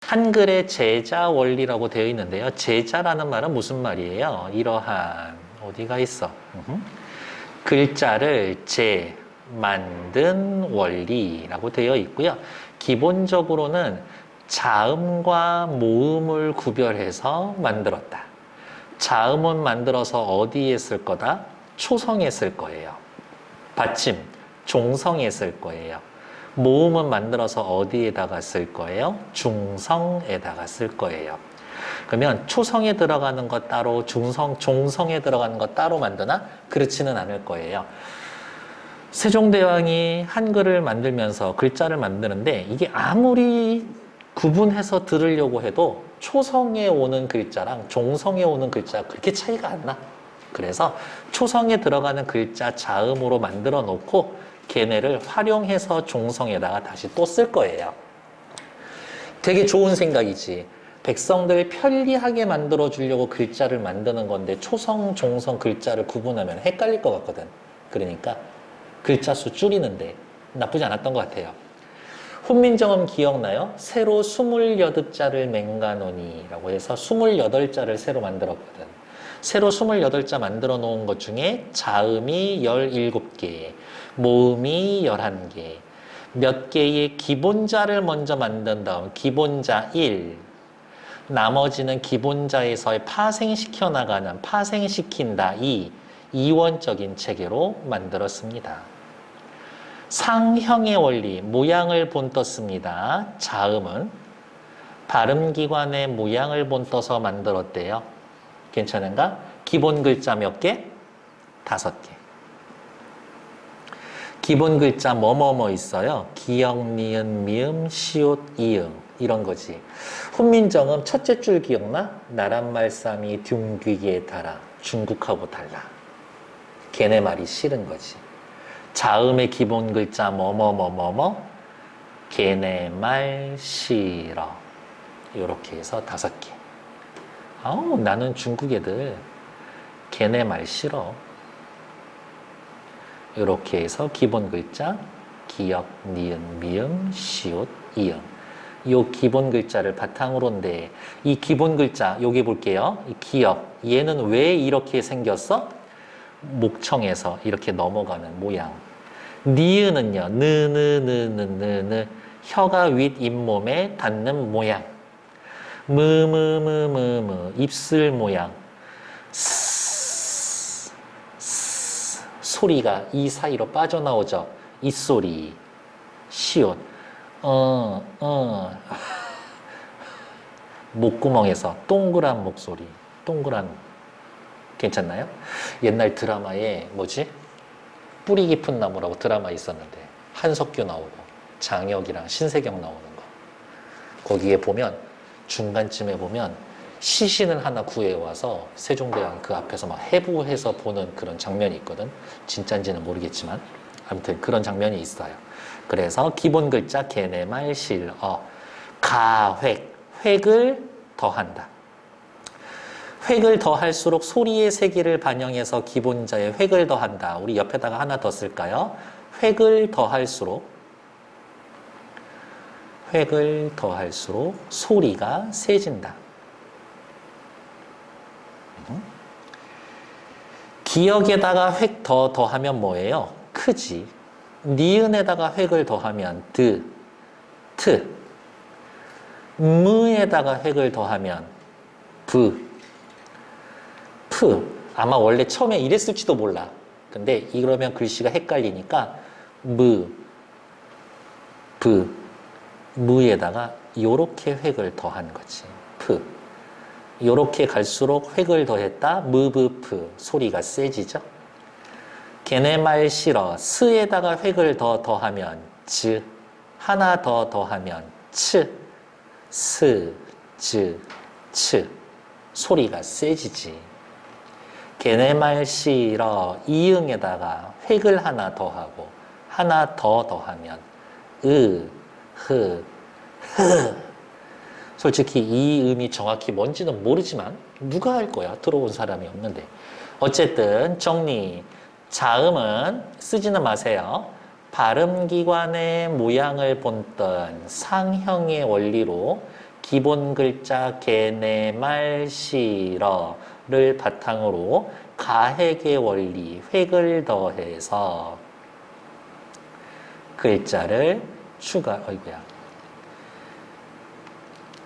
한글에 제자 원리라고 되어 있는데요. 제자라는 말은 무슨 말이에요? 이러한 어디가 있어? 글자를 만든 원리라고 되어 있고요. 기본적으로는 자음과 모음을 구별해서 만들었다. 자음은 만들어서 어디에 쓸 거다? 초성에 쓸 거예요. 받침, 종성에 쓸 거예요. 모음은 만들어서 어디에다가 쓸 거예요? 중성에다가 쓸 거예요. 그러면 초성에 들어가는 것 따로, 종성에 들어가는 것 따로 만드나? 그렇지는 않을 거예요. 세종대왕이 한글을 만들면서 글자를 만드는데 이게 아무리 구분해서 들으려고 해도 초성에 오는 글자랑 종성에 오는 글자가 그렇게 차이가 안 나. 그래서 초성에 들어가는 글자 자음으로 만들어 놓고 걔네를 활용해서 종성에다가 다시 또 쓸 거예요. 되게 좋은 생각이지. 백성들 편리하게 만들어 주려고 글자를 만드는 건데 초성, 종성 글자를 구분하면 헷갈릴 것 같거든. 그러니까 글자 수 줄이는데 나쁘지 않았던 것 같아요. 훈민정음 기억나요? 새로 28자를 맹가노니 라고 해서 28자를 새로 만들었거든. 새로 28자 만들어 놓은 것 중에 자음이 17개, 모음이 11개, 몇 개의 기본자를 먼저 만든 다음 기본자 1, 나머지는 기본자에서 파생시켜 나가는 파생시킨다 2, 이원적인 체계로 만들었습니다. 상형의 원리, 모양을 본떴습니다. 자음은 발음기관의 모양을 본떠서 만들었대요. 괜찮은가? 기본 글자 몇 개? 5개. 기본 글자 뭐뭐뭐 있어요. 기역, 니은, 미음, 시옷, 이응 이런 거지. 훈민정음 첫째 줄 기억나? 나란말싸미 둥귀기에 달아 중국하고 달라. 걔네 말이 싫은 거지. 자음의 기본 글자 뭐뭐뭐뭐뭐 걔네 말 싫어. 이렇게 해서 5개. 아우 나는 중국 애들 걔네 말 싫어. 이렇게 해서 기본 글자 기역, 니은, 미음, 시옷, 이응 이 기본 글자를 바탕으로인데 이 기본 글자 여기 볼게요. 이 기역 얘는 왜 이렇게 생겼어? 목청에서 이렇게 넘어가는 모양. 니은은요. 느느느느느느 혀가 윗 잇몸에 닿는 모양. 무무무무무 입술 모양. 소리가 이 사이로 빠져나오죠. 입소리. 시옷. 목구멍에서 동그란 목소리. 동그란. 괜찮나요? 옛날 드라마에 뭐지? 뿌리 깊은 나무라고 드라마 있었는데 한석규 나오고 장혁이랑 신세경 나오는 거. 거기에 보면 중간쯤에 보면 시신을 하나 구해와서 세종대왕 그 앞에서 막 해부해서 보는 그런 장면이 있거든. 진짜인지는 모르겠지만 아무튼 그런 장면이 있어요. 그래서 기본 글자 걔네말 실어 가획 획을 더한다. 획을 더할수록 소리의 세기를 반영해서 기본자에 획을 더한다. 우리 옆에다가 하나 더 쓸까요? 획을 더할수록 소리가 세진다. 기역에다가 획 더하면 뭐예요? 크지. 니은에다가 획을 더하면 드, 트. 무에다가 획을 더하면 브, 프. 아마 원래 처음에 이랬을지도 몰라. 근데 이러면 글씨가 헷갈리니까 무, 브, 무에다가 요렇게 획을 더한 거지. 프. 요렇게 갈수록 획을 더했다. 무브프. 소리가 세지죠. 걔네말 싫어. 스에다가 획을 더하면 즈. 하나 더하면 츠. 스, 즈, 츠. 소리가 세지지. 걔네말 싫어. 이응에다가 획을 하나 더하고 하나 더하면 흐. 솔직히 이 음이 정확히 뭔지는 모르지만 누가 할 거야? 들어본 사람이 없는데. 어쨌든 정리. 자음은 쓰지는 마세요. 발음기관의 모양을 본뜬 상형의 원리로 기본 글자 개내말 시러를 바탕으로 가획의 원리 획을 더해서 글자를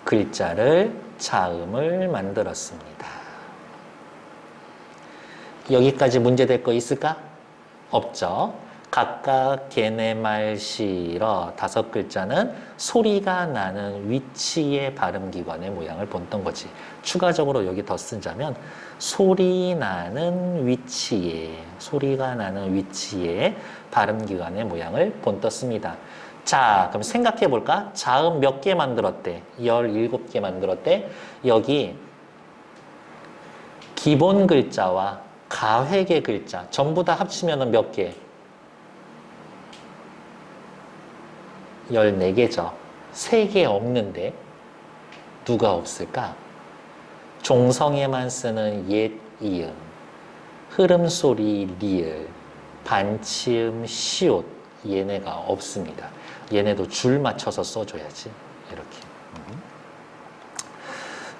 글자를 자음을 만들었습니다. 여기까지 문제될 거 있을까? 없죠. 각각 개내말 시러 5글자는 소리가 나는 위치의 발음기관의 모양을 본던 거지. 추가적으로 여기 더 쓰자면 소리가 나는 위치의 발음기관의 모양을 본떴습니다. 자, 그럼 생각해 볼까? 자음 몇 개 만들었대? 17개 만들었대? 여기 기본 글자와 가획의 글자 전부 다 합치면 몇 개? 14개죠. 3개 없는데 누가 없을까? 종성에만 쓰는 옛, 이음, 흐름소리, 리을, 반치음, 시옷 얘네가 없습니다. 얘네도 줄 맞춰서 써줘야지. 이렇게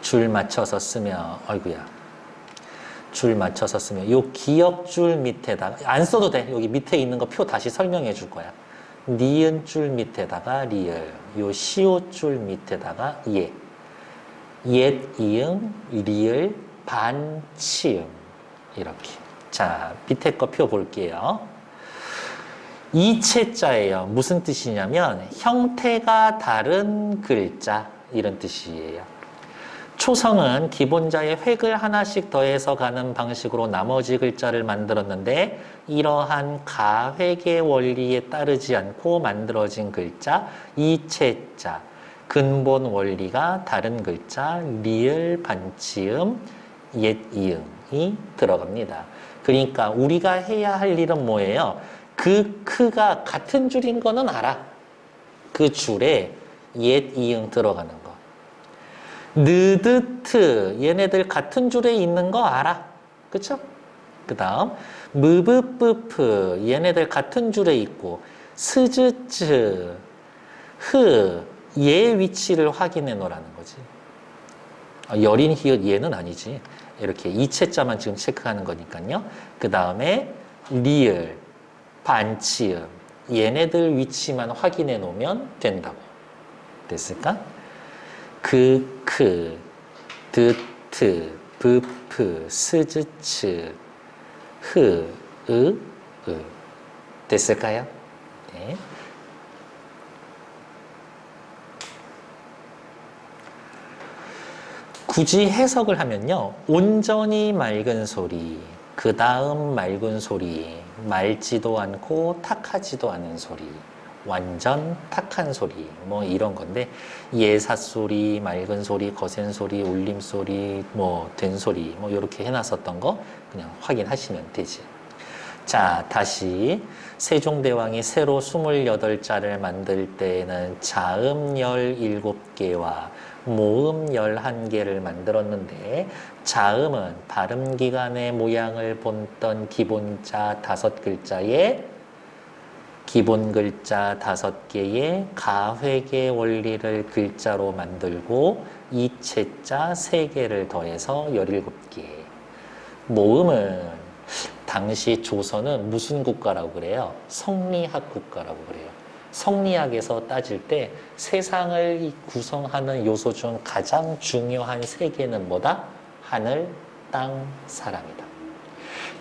줄 맞춰서 쓰면 줄 맞춰서 쓰면 요 기역줄 밑에다가 안 써도 돼. 여기 밑에 있는 거 표 다시 설명해 줄 거야. 니은 줄 밑에다가 리을, 요 시옷 줄 밑에다가 예. 옛, 이응, 리을, 반, 치음. 이렇게. 자, 밑에 거 표 볼게요. 이체자예요. 무슨 뜻이냐면 형태가 다른 글자 이런 뜻이에요. 초성은 기본자의 획을 하나씩 더해서 가는 방식으로 나머지 글자를 만들었는데 이러한 가획의 원리에 따르지 않고 만들어진 글자 이체자, 근본 원리가 다른 글자 리을, 반치음, 옛, 이응이 들어갑니다. 그러니까 우리가 해야 할 일은 뭐예요? 그 크가 같은 줄인 거는 알아. 그 줄에 옛, 이응 들어가는 거. 느드트 얘네들 같은 줄에 있는 거 알아. 그쵸? 그 다음 무브뿌프 얘네들 같은 줄에 있고 스즈츠 흐 얘 위치를 확인해 놓으라는 거지. 여린 히읗 얘는 아니지. 이렇게 이체자만 지금 체크하는 거니까요. 그 다음에 리을, 반치음 얘네들 위치만 확인해 놓으면 된다고. 됐을까? 크, 드트, 브프, 스즈츠, 흐, 으. 됐을까요? 네. 굳이 해석을 하면요. 온전히 맑은 소리, 그 다음 맑은 소리, 맑지도 않고 탁하지도 않은 소리, 완전 탁한 소리 뭐 이런 건데 예삿소리, 맑은 소리, 거센 소리, 울림소리, 뭐 된소리 뭐 이렇게 해놨었던 거 그냥 확인하시면 되지. 자, 다시 세종대왕이 새로 28자를 만들 때에는 자음 17개와 모음 11개를 만들었는데 자음은 발음기관의 모양을 본던 기본자 5글자에 기본 글자 5개의 가획의 원리를 글자로 만들고 이체자 3개를 더해서 17개. 모음은 당시 조선은 무슨 국가라고 그래요? 성리학 국가라고 그래요. 성리학에서 따질 때 세상을 구성하는 요소 중 가장 중요한 3개는 뭐다? 하늘, 땅, 사람이다.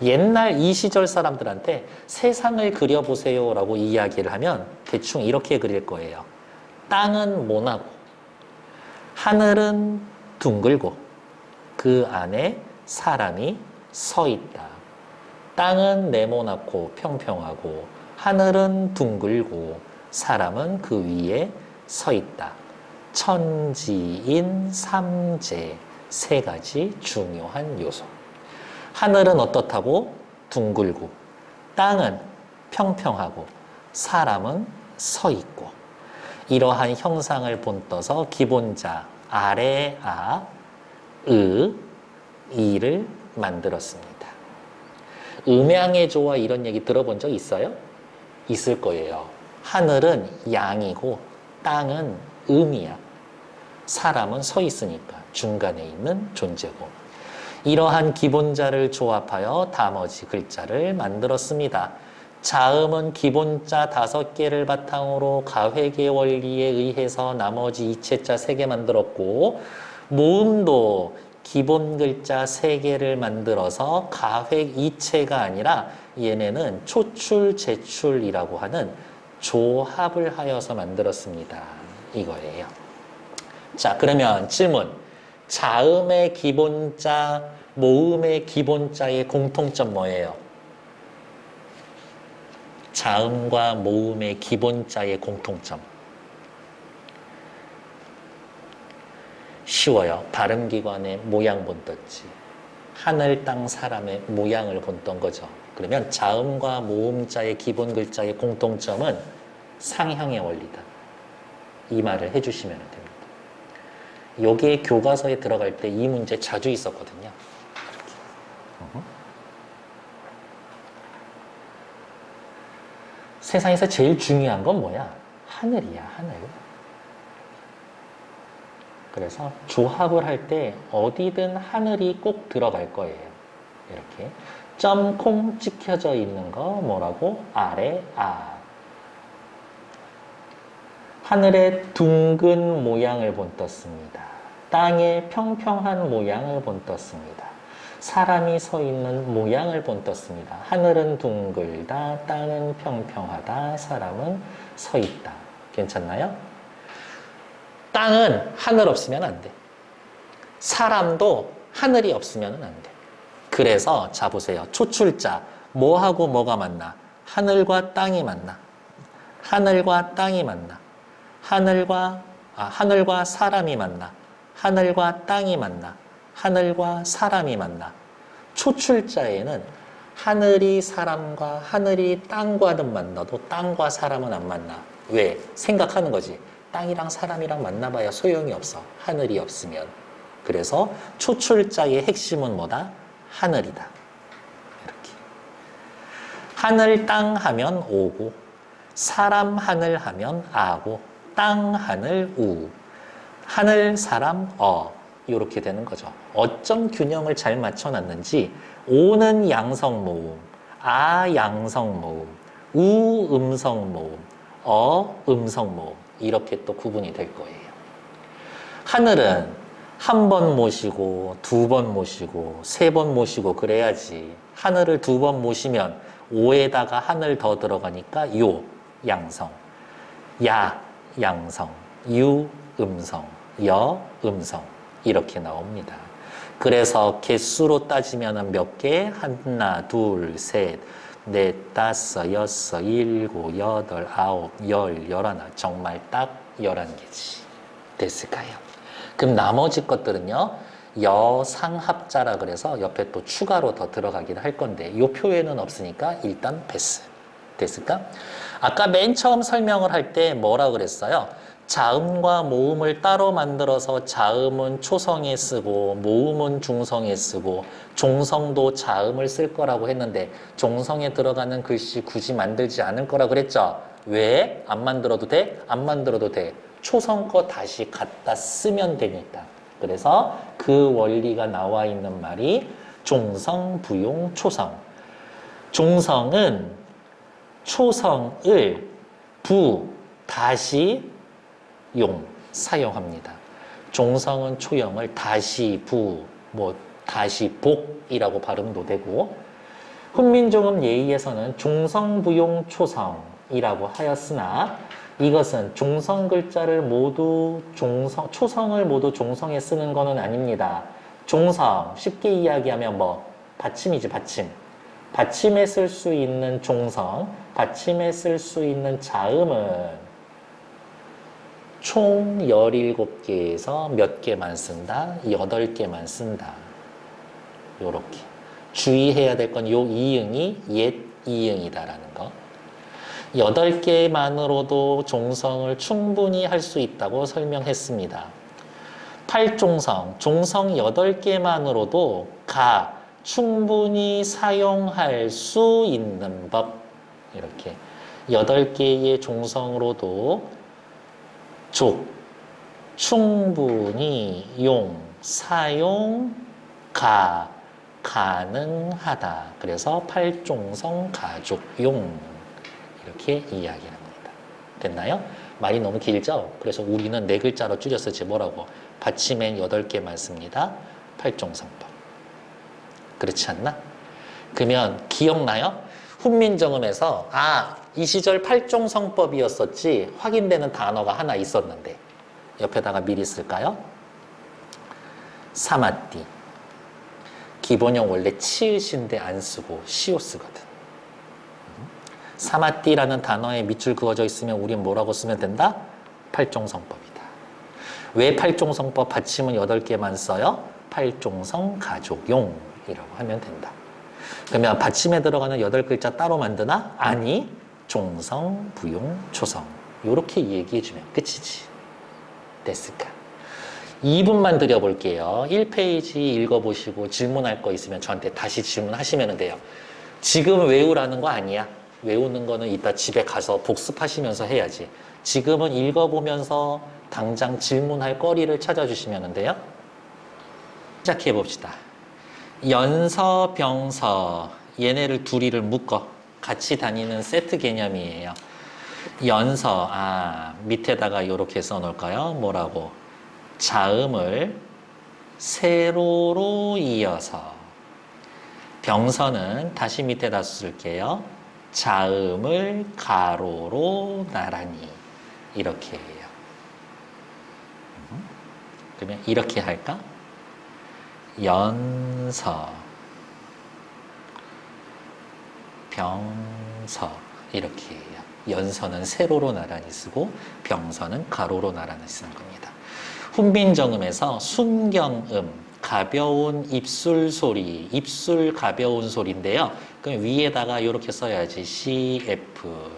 옛날 이 시절 사람들한테 세상을 그려보세요 라고 이야기를 하면 대충 이렇게 그릴 거예요. 땅은 모나고 하늘은 둥글고 그 안에 사람이 서 있다. 땅은 네모나고 평평하고 하늘은 둥글고 사람은 그 위에 서 있다. 천지인 삼재 3가지 중요한 요소. 하늘은 어떻다고? 둥글고 땅은 평평하고 사람은 서 있고 이러한 형상을 본떠서 기본자 아래 아, 으, 이를 만들었습니다. 음양의 조화 이런 얘기 들어본 적 있어요? 있을 거예요. 하늘은 양이고 땅은 음이야. 사람은 서 있으니까 중간에 있는 존재고. 이러한 기본자를 조합하여 나머지 글자를 만들었습니다. 자음은 기본자 5개를 바탕으로 가획의 원리에 의해서 나머지 이체자 3개 만들었고, 모음도 기본 글자 3개를 만들어서 가획 이체가 아니라 얘네는 초출, 제출이라고 하는 조합을 하여서 만들었습니다. 이거예요. 자, 그러면 질문. 자음의 기본자, 모음의 기본자의 공통점 뭐예요? 자음과 모음의 기본자의 공통점. 쉬워요. 발음기관의 모양 본떴지. 하늘, 땅, 사람의 모양을 본떤 거죠. 그러면 자음과 모음자의 기본 글자의 공통점은 상형의 원리다. 이 말을 해주시면 됩니다. 요게 교과서에 들어갈 때 이 문제 자주 있었거든요. 세상에서 제일 중요한 건 뭐야? 하늘이야, 하늘. 그래서 조합을 할 때 어디든 하늘이 꼭 들어갈 거예요. 이렇게. 점, 콩 찍혀져 있는 거 뭐라고? 아래, 아. 하늘의 둥근 모양을 본떴습니다. 땅의 평평한 모양을 본떴습니다. 사람이 서 있는 모양을 본떴습니다. 하늘은 둥글다, 땅은 평평하다, 사람은 서 있다. 괜찮나요? 땅은 하늘 없으면 안 돼. 사람도 하늘이 없으면 안 돼. 그래서 자 보세요. 초출자 뭐하고 뭐가 만나? 하늘과 땅이 만나. 하늘과 땅이 만나. 하늘과 사람이 만나. 하늘과 땅이 만나. 하늘과 사람이 만나. 초출자에는 하늘이 사람과 하늘이 땅과는 만나도 땅과 사람은 안 만나. 왜? 생각하는 거지. 땅이랑 사람이랑 만나봐야 소용이 없어. 하늘이 없으면. 그래서 초출자의 핵심은 뭐다? 하늘이다. 이렇게. 하늘, 땅 하면 오고, 사람, 하늘 하면 아고, 땅, 하늘, 우, 하늘, 사람, 이렇게 되는 거죠. 어쩜 균형을 잘 맞춰놨는지 오는 양성 모음, 아 양성 모음, 우 음성 모음, 음성 모음 이렇게 또 구분이 될 거예요. 하늘은 한 번 모시고 2번 모시고 3번 모시고 그래야지. 하늘을 2번 모시면 오에다가 하늘 더 들어가니까 요 양성, 야 양성, 유 음성, 여 음성 이렇게 나옵니다. 그래서 개수로 따지면 몇 개? 하나, 둘, 셋, 넷, 다섯, 여섯, 일곱, 여덟, 아홉, 열, 열하나. 정말 딱 11개지. 됐을까요? 그럼 나머지 것들은요. 여상합자라 그래서 옆에 또 추가로 더 들어가긴 할 건데 이 표에는 없으니까 일단 패스. 됐을까? 아까 맨 처음 설명을 할 때 뭐라 그랬어요? 자음과 모음을 따로 만들어서 자음은 초성에 쓰고 모음은 중성에 쓰고 종성도 자음을 쓸 거라고 했는데 종성에 들어가는 글씨 굳이 만들지 않을 거라 그랬죠? 왜? 안 만들어도 돼? 안 만들어도 돼. 초성 거 다시 갖다 쓰면 되니까. 그래서 그 원리가 나와 있는 말이 종성, 부용, 초성. 종성은 초성을 다시 용, 사용합니다. 종성은 초형을 다시 다시 복이라고 발음도 되고, 훈민정음 예의에서는 종성부용 초성이라고 하였으나 이것은 종성 글자를 모두 초성을 모두 종성에 쓰는 것은 아닙니다. 종성, 쉽게 이야기하면 받침이지, 받침. 받침에 쓸 수 있는 종성, 받침에 쓸 수 있는 자음은 총 17개에서 몇 개만 쓴다? 8개만 쓴다. 요렇게. 주의해야 될 건 요 이응이 옛 이응이다라는 거. 8개만으로도 종성을 충분히 할 수 있다고 설명했습니다. 팔종성, 종성 8개만으로도 충분히 사용할 수 있는 법. 이렇게 8개의 종성으로도 충분히 사용, 가능하다. 그래서 팔종성 가족용 이렇게 이야기합니다. 됐나요? 말이 너무 길죠? 그래서 우리는 4글자로 줄여서 이제 뭐라고? 받침엔 8개만 씁니다. 팔종성법. 그렇지 않나? 그러면 기억나요? 훈민정음에서 이 시절 팔종성법이었었지 확인되는 단어가 하나 있었는데 옆에다가 미리 쓸까요? 사마띠. 기본형 원래 치읓인데 안 쓰고 시옷 쓰거든. 사마띠라는 단어에 밑줄 그어져 있으면 우린 뭐라고 쓰면 된다? 팔종성법이다. 왜 팔종성법 받침은 8개만 써요? 팔종성 가족용이라고 하면 된다. 그러면 받침에 들어가는 8글자 따로 만드나? 아니, 종성, 부용, 초성 이렇게 얘기해주면 끝이지. 됐을까? 2분만 드려볼게요. 1페이지 읽어보시고 질문할 거 있으면 저한테 다시 질문하시면 돼요. 지금 외우라는 거 아니야. 외우는 거는 이따 집에 가서 복습하시면서 해야지. 지금은 읽어보면서 당장 질문할 거리를 찾아주시면 돼요. 시작해 봅시다. 연서, 병서 얘네를 둘이를 묶어 같이 다니는 세트 개념이에요. 연서, 밑에다가 이렇게 써놓을까요? 뭐라고? 자음을 세로로 이어서. 병서는 다시 밑에다 쓸게요. 자음을 가로로 나란히. 이렇게 해요. 그러면 이렇게 할까? 연서, 병서 이렇게 해요. 연서는 세로로 나란히 쓰고 병서는 가로로 나란히 쓰는 겁니다. 훈민정음에서 순경음, 가벼운 입술 소리, 입술 가벼운 소리인데요. 그럼 위에다가 이렇게 써야지. CF.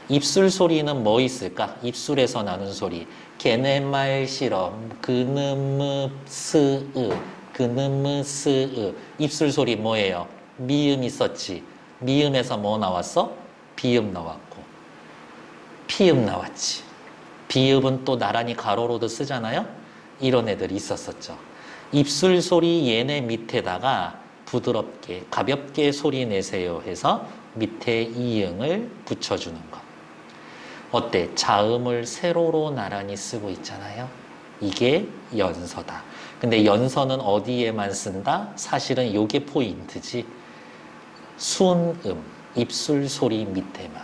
입술 소리는 뭐 있을까? 입술에서 나는 소리. 걔네말 실험, 그느무 스으, 그느무 스으. 입술 소리 뭐예요? 미음 있었지. 미음에서 뭐 나왔어? 비음 나왔고. 피음 나왔지. 비읍은 또 나란히 가로로도 쓰잖아요. 이런 애들이 있었었죠. 입술 소리 얘네 밑에다가 부드럽게 가볍게 소리 내세요 해서 밑에 이응을 붙여주는 것. 어때? 자음을 세로로 나란히 쓰고 있잖아요. 이게 연서다. 근데 연서는 어디에만 쓴다? 사실은 요게 포인트지. 순음, 입술 소리 밑에만.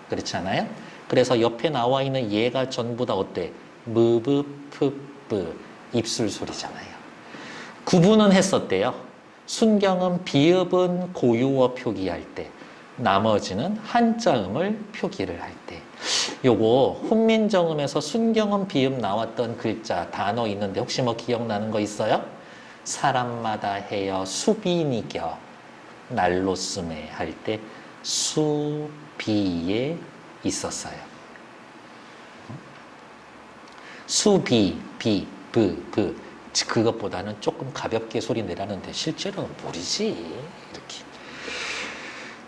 그렇지 않아요? 그래서 옆에 나와 있는 얘가 전부 다 어때? 무브, 푸뿌, 입술 소리잖아요. 구분은 했었대요. 순경음, 비읍은 고유어 표기할 때, 나머지는 한자음을 표기를 할 때. 요거 훈민정음에서 순경음, 비읍 나왔던 글자, 단어 있는데 혹시 뭐 기억나는 거 있어요? 사람마다 해여 수비니겨 날로 쓰매 할 때 수비에 있었어요. 수비, 비, 브. 그것보다는 조금 가볍게 소리 내라는데 실제로는 모르지. 이렇게.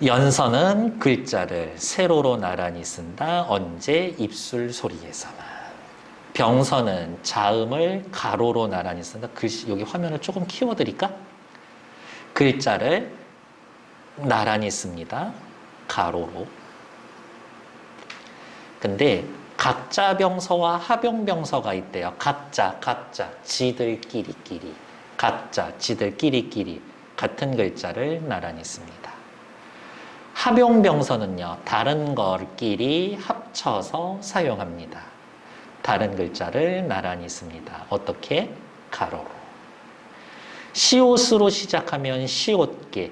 연서는 글자를 세로로 나란히 쓴다. 언제? 입술 소리에서만. 병서는 자음을 가로로 나란히 쓴다. 글씨, 여기 화면을 조금 키워드릴까? 글자를 나란히 씁니다. 가로로. 근데 각자 병서와 하병 병서가 있대요. 각자, 지들끼리끼리. 각자, 지들끼리끼리. 같은 글자를 나란히 씁니다. 하병 병서는요, 다른 것끼리 합쳐서 사용합니다. 다른 글자를 나란히 씁니다. 어떻게? 가로로. 시옷으로 시작하면 시옷계,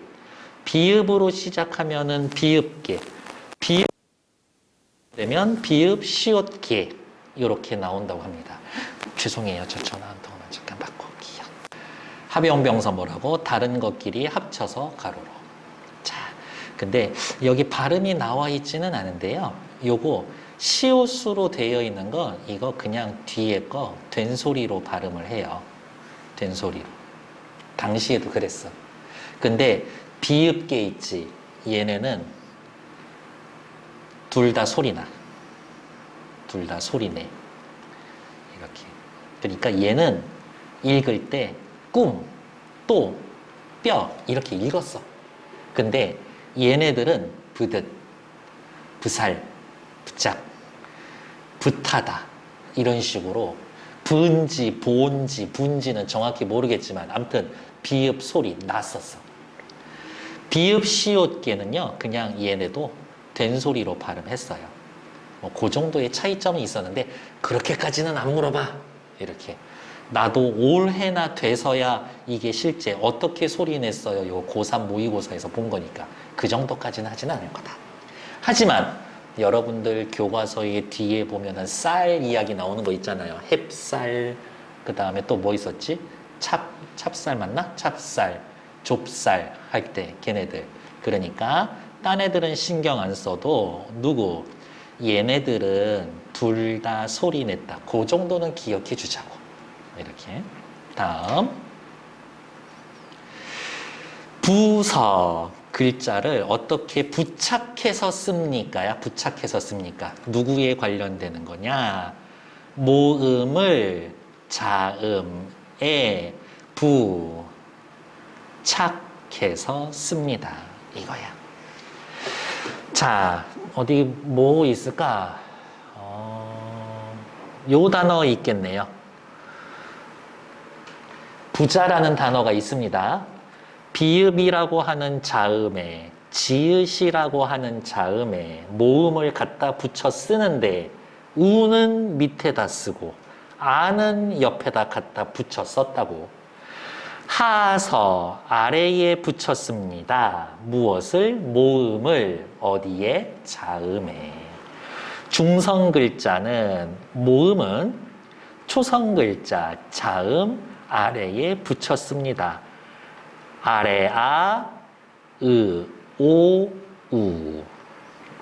비읍으로 시작하면은 비읍계, 비읍 되면 비읍 시옷계 이렇게 나온다고 합니다. 죄송해요. 저 전화 한 통만 잠깐 받고 올게요. 하병병서 뭐라고? 다른 것끼리 합쳐서 가로로. 자, 근데 여기 발음이 나와 있지는 않은데요. 요거 시옷으로 되어 있는 건 이거 그냥 뒤에 거 된소리로 발음을 해요. 된소리로. 당시에도 그랬어. 근데 비읍계 있지. 얘네는 둘 다 소리나. 둘 다 소리내. 이렇게. 그러니까 얘는 읽을 때 꿈, 또, 뼈 이렇게 읽었어. 근데 얘네들은 부듯, 부살, 부짝, 부타다 이런 식으로 분지, 본지, 분지는 정확히 모르겠지만 아무튼 비읍 소리 났었어. 비읍 시옷계는요 그냥 얘네도 된 소리로 발음했어요. 뭐 그 정도의 차이점은 있었는데 그렇게까지는 안 물어봐. 이렇게 나도 올해나 돼서야 이게 실제 어떻게 소리 냈어요 요 고3 모의고사에서 본 거니까 그 정도까지는 하지는 않을 거다. 하지만 여러분들 교과서의 뒤에 보면은 쌀 이야기 나오는 거 있잖아요. 햅쌀, 그 다음에 또 뭐 있었지? 찹쌀 맞나? 찹쌀, 좁쌀 할 때 걔네들. 그러니까 딴 애들은 신경 안 써도 누구? 얘네들은 둘 다 소리 냈다. 그 정도는 기억해 주자고. 이렇게. 다음. 부서. 글자를 어떻게 부착해서 씁니까? 부착해서 씁니까? 누구에 관련되는 거냐? 모음을 자음에 부착해서 씁니다. 이거야. 자, 어디 뭐 있을까? 요 단어 있겠네요. 부자라는 단어가 있습니다. 비읍이라고 하는 자음에 지읒이라고 하는 자음에 모음을 갖다 붙여 쓰는데 우는 밑에다 쓰고 아는 옆에다 갖다 붙여 썼다고. 하서 아래에 붙였습니다. 무엇을? 모음을 어디에? 자음에. 중성 글자는 모음은 초성 글자 자음 아래에 붙였습니다. 아래 아, 으, 오, 우.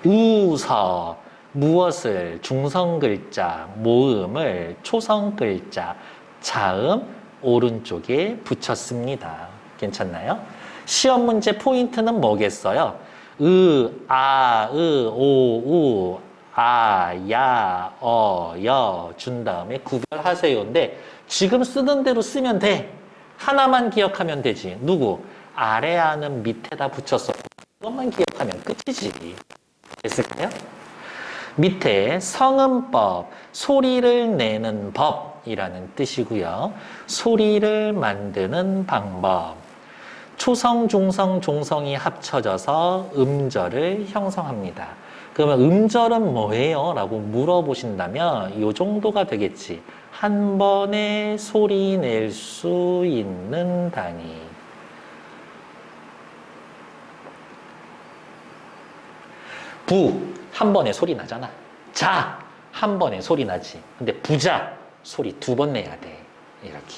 우서 무엇을? 중성 글자 모음을 초성 글자 자음 오른쪽에 붙였습니다. 괜찮나요? 시험 문제 포인트는 뭐겠어요? 으, 아, 으, 오, 우, 아, 야, 여 준 다음에 구별하세요인데 지금 쓰던 대로 쓰면 돼. 하나만 기억하면 되지. 누구? 아래 아는 밑에다 붙였어. 그것만 기억하면 끝이지. 됐을까요? 밑에 성음법, 소리를 내는 법이라는 뜻이고요. 소리를 만드는 방법. 초성, 중성, 종성이 합쳐져서 음절을 형성합니다. 그러면 음절은 뭐예요? 라고 물어보신다면 이 정도가 되겠지. 한 번에 소리 낼 수 있는 단위. 부, 한 번에 소리 나잖아. 자, 한 번에 소리 나지. 근데 부자, 소리 두 번 내야 돼. 이렇게.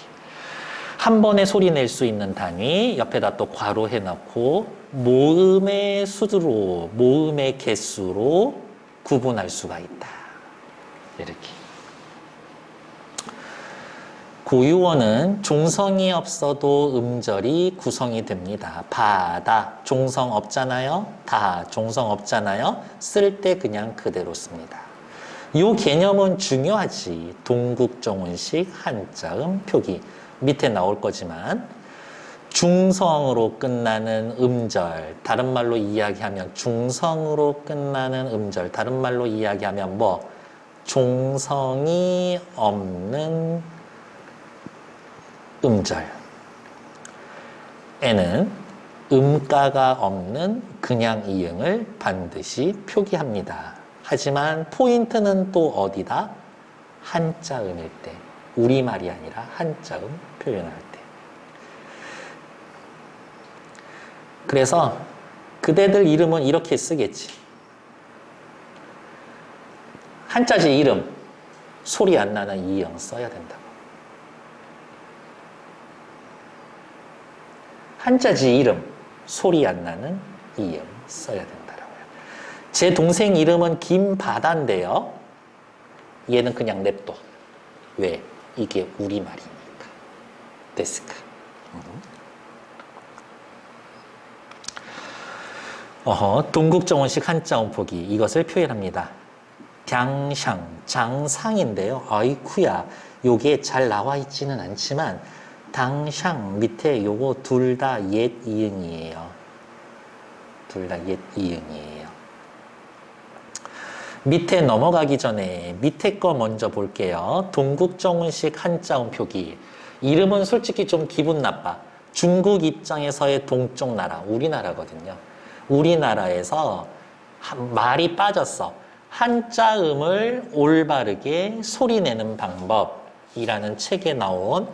한 번에 소리 낼 수 있는 단위, 옆에다 또 괄호 해놓고, 모음의 수로, 모음의 개수로 구분할 수가 있다. 이렇게. 고유어는 종성이 없어도 음절이 구성이 됩니다. 바다, 종성 없잖아요. 다, 종성 없잖아요. 쓸 때 그냥 그대로 씁니다. 이 개념은 중요하지. 동국정운식 한자음 표기. 밑에 나올 거지만 중성으로 끝나는 음절, 다른 말로 이야기하면 중성으로 끝나는 음절, 다른 말로 이야기하면 뭐? 종성이 없는 음절. 에는 음가가 없는 그냥 이응을 반드시 표기합니다. 하지만 포인트는 또 어디다? 한자음일 때. 우리말이 아니라 한자음 표현할 때. 그래서 그대들 이름은 이렇게 쓰겠지. 한자지 이름, 소리 안 나는 이응 써야 된다고. 한자지 이름, 소리 안 나는 이응 써야 된다라고요. 제 동생 이름은 김바다인데요. 얘는 그냥 냅둬. 왜? 이게 우리말이니까. 됐을까? 동국정원식 한자음 포기 이것을 표현합니다. 장상, 장상인데요. 아이쿠야, 요게 잘 나와 있지는 않지만 당상 밑에 요거 둘 다 옛 이응이에요. 둘 다 옛 이응이에요. 밑에 넘어가기 전에 밑에 거 먼저 볼게요. 동국정운식 한자음 표기. 이름은 솔직히 좀 기분 나빠. 중국 입장에서의 동쪽 나라, 우리나라거든요. 우리나라에서 말이 빠졌어. 한자음을 올바르게 소리내는 방법이라는 책에 나온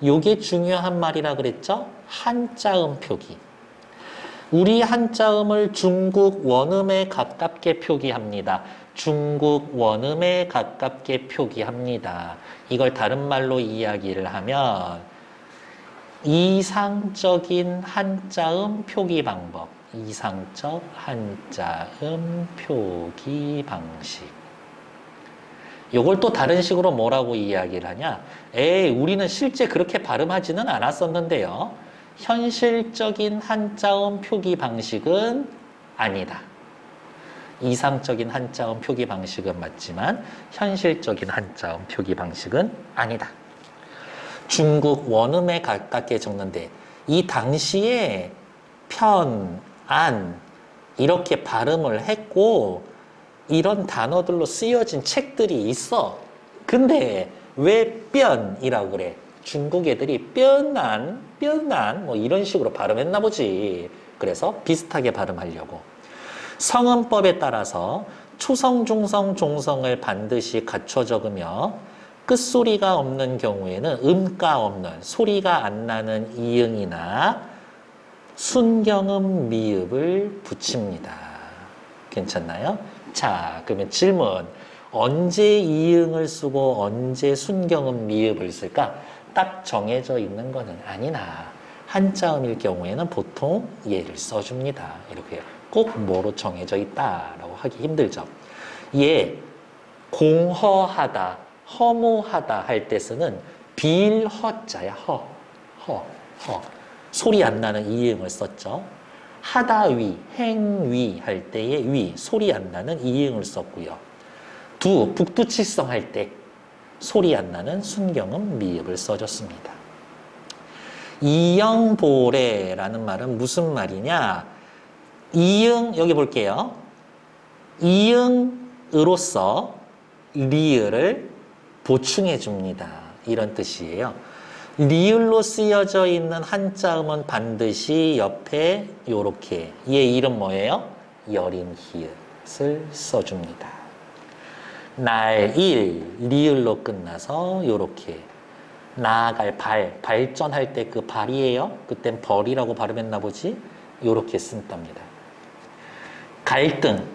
요게 중요한 말이라 그랬죠? 한자음 표기. 우리 한자음을 중국 원음에 가깝게 표기합니다. 중국 원음에 가깝게 표기합니다. 이걸 다른 말로 이야기를 하면 이상적인 한자음 표기 방법. 이상적 한자음 표기 방식. 요걸 또 다른 식으로 뭐라고 이야기를 하냐? 우리는 실제 그렇게 발음하지는 않았었는데요. 현실적인 한자음 표기 방식은 아니다. 이상적인 한자음 표기 방식은 맞지만 현실적인 한자음 표기 방식은 아니다. 중국 원음에 가깝게 적는데 이 당시에 편, 안 이렇게 발음을 했고 이런 단어들로 쓰여진 책들이 있어. 근데 왜 뼈이라고 그래? 중국 애들이 뼈난 뭐 이런 식으로 발음했나 보지. 그래서 비슷하게 발음하려고. 성음법에 따라서 초성, 중성, 종성을 반드시 갖춰 적으며 끝소리가 없는 경우에는 음가 없는 소리가 안 나는 이응이나 순경음 미읍을 붙입니다. 괜찮나요? 자, 그러면 질문. 언제 이응을 쓰고 언제 순경음 미읍을 쓸까? 딱 정해져 있는 거는 아니나 한자음일 경우에는 보통 얘를 써줍니다. 이렇게 꼭 뭐로 정해져 있다라고 하기 힘들죠. 얘 공허하다, 허무하다 할 때 쓰는 빌허자야. 허. 소리 안 나는 이응을 썼죠. 하다위, 행위 할 때의 위, 소리 안 나는 이응을 썼고요. 북두칠성 할 때 소리 안 나는 순경음 미읍을 써줬습니다. 이영보래라는 말은 무슨 말이냐? 이응, 여기 볼게요. 이응으로서 리을을 보충해 줍니다. 이런 뜻이에요. 리을로 쓰여져 있는 한자음은 반드시 옆에 요렇게 얘 이름 뭐예요? 여린 히읗을 써줍니다. 날일 리을로 끝나서 요렇게 나아갈 발전할 때 그 발이에요. 그땐 벌이라고 발음했나 보지? 요렇게 쓴답니다. 갈등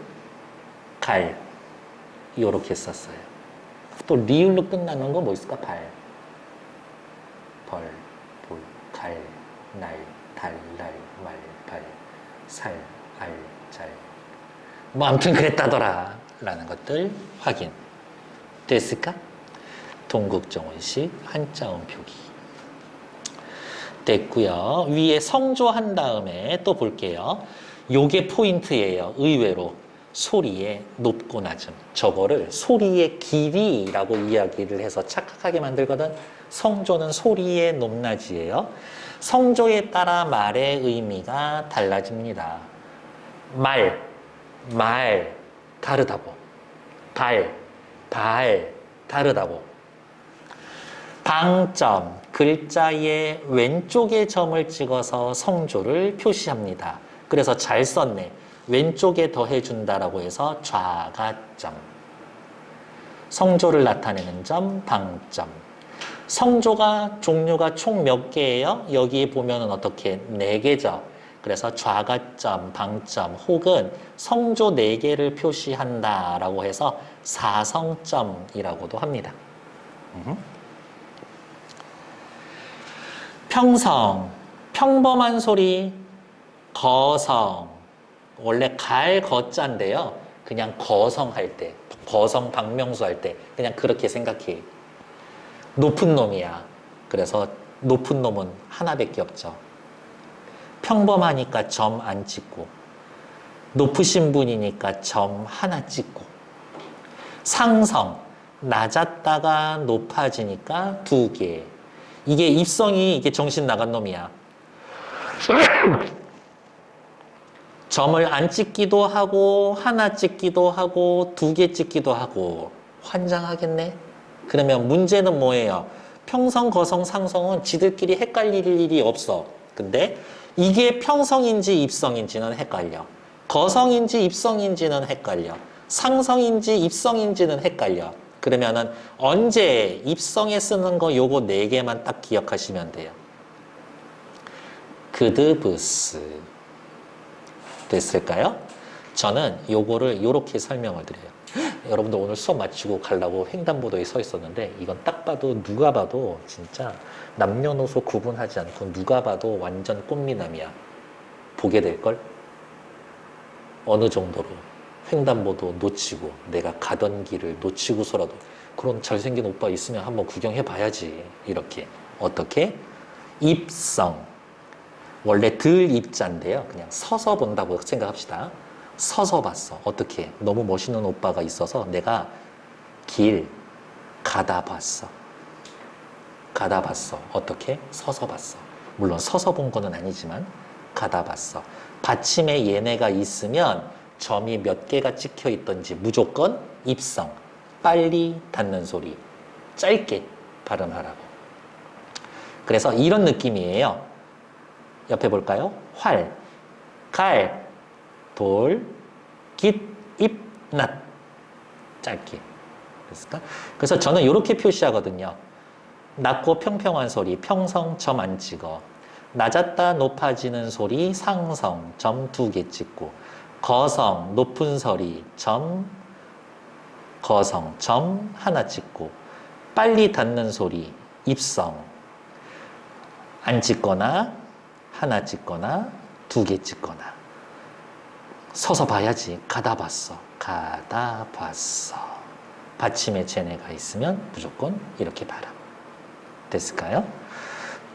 갈 요렇게 썼어요. 또 리을로 끝나는 거 뭐 있을까? 벌, 볼, 갈, 날, 달, 날, 말, 발, 살, 알, 잘. 뭐 아무튼 그랬다더라 라는 것들 확인 됐을까? 동국정운식 한자음 표기 됐고요. 위에 성조한 다음에 또 볼게요. 요게 포인트예요. 의외로 소리의 높고 낮음. 저거를 소리의 길이라고 이야기를 해서 착각하게 만들거든. 성조는 소리의 높낮이에요. 성조에 따라 말의 의미가 달라집니다. 말 다르다고. 발 다르다고. 방점, 글자의 왼쪽에 점을 찍어서 성조를 표시합니다. 그래서 잘 썼네. 왼쪽에 더해준다라고 해서 좌가점. 성조를 나타내는 점, 방점. 성조가 종류가 총 몇 개예요? 여기 보면은 어떻게? 4개죠. 그래서 좌가점, 방점 혹은 성조 4개를 표시한다라고 해서 사성점이라고도 합니다. 평성, 평범한 소리, 거성. 원래 갈 거자인데요. 그냥 거성할 때, 거성 박명수 할 때 그냥 그렇게 생각해. 높은 놈이야. 그래서 높은 놈은 하나밖에 없죠. 평범하니까 점 안 찍고 높으신 분이니까 점 하나 찍고 상성, 낮았다가 높아지니까 두 개. 이게 입성이 이게 정신 나간 놈이야. 점을 안 찍기도 하고 하나 찍기도 하고 두 개 찍기도 하고 환장하겠네. 그러면 문제는 뭐예요? 평성, 거성, 상성은 지들끼리 헷갈릴 일이 없어. 근데 이게 평성인지 입성인지는 헷갈려. 거성인지 입성인지는 헷갈려. 상성인지 입성인지는 헷갈려. 그러면은 언제 입성에 쓰는 거 요거 4개만 딱 기억하시면 돼요. 그드브스. 됐을까요? 저는 요거를 요렇게 설명을 드려요. 여러분들 오늘 수업 마치고 가려고 횡단보도에 서 있었는데 이건 딱 봐도 누가 봐도 진짜 남녀노소 구분하지 않고 누가 봐도 완전 꽃미남이야. 보게 될걸? 어느 정도로 횡단보도 놓치고 내가 가던 길을 놓치고서라도 그런 잘생긴 오빠 있으면 한번 구경해 봐야지. 이렇게. 어떻게? 입성. 원래 들 입자인데요. 그냥 서서 본다고 생각합시다. 서서 봤어. 어떻게? 너무 멋있는 오빠가 있어서 내가 길 가다 봤어. 가다 봤어. 어떻게? 서서 봤어. 물론 서서 본 거는 아니지만 가다 봤어. 받침에 얘네가 있으면 점이 몇 개가 찍혀 있던지 무조건 입성. 빨리 닿는 소리. 짧게 발음하라고. 그래서 이런 느낌이에요. 옆에 볼까요? 활, 갈, 돌, 깃, 입, 낫. 짧게. 됐을까? 그래서 저는 이렇게 표시하거든요. 낮고 평평한 소리, 평성, 점 안 찍어. 낮았다 높아지는 소리, 상성, 점 2개 찍고. 거성, 높은 소리, 점, 거성, 점 하나 찍고. 빨리 닿는 소리, 입성. 안 찍거나, 하나 찍거나, 2개 찍거나. 서서 봐야지. 가다 봤어. 가다 봤어. 받침에 쟤네가 있으면 무조건 이렇게 봐라. 됐을까요?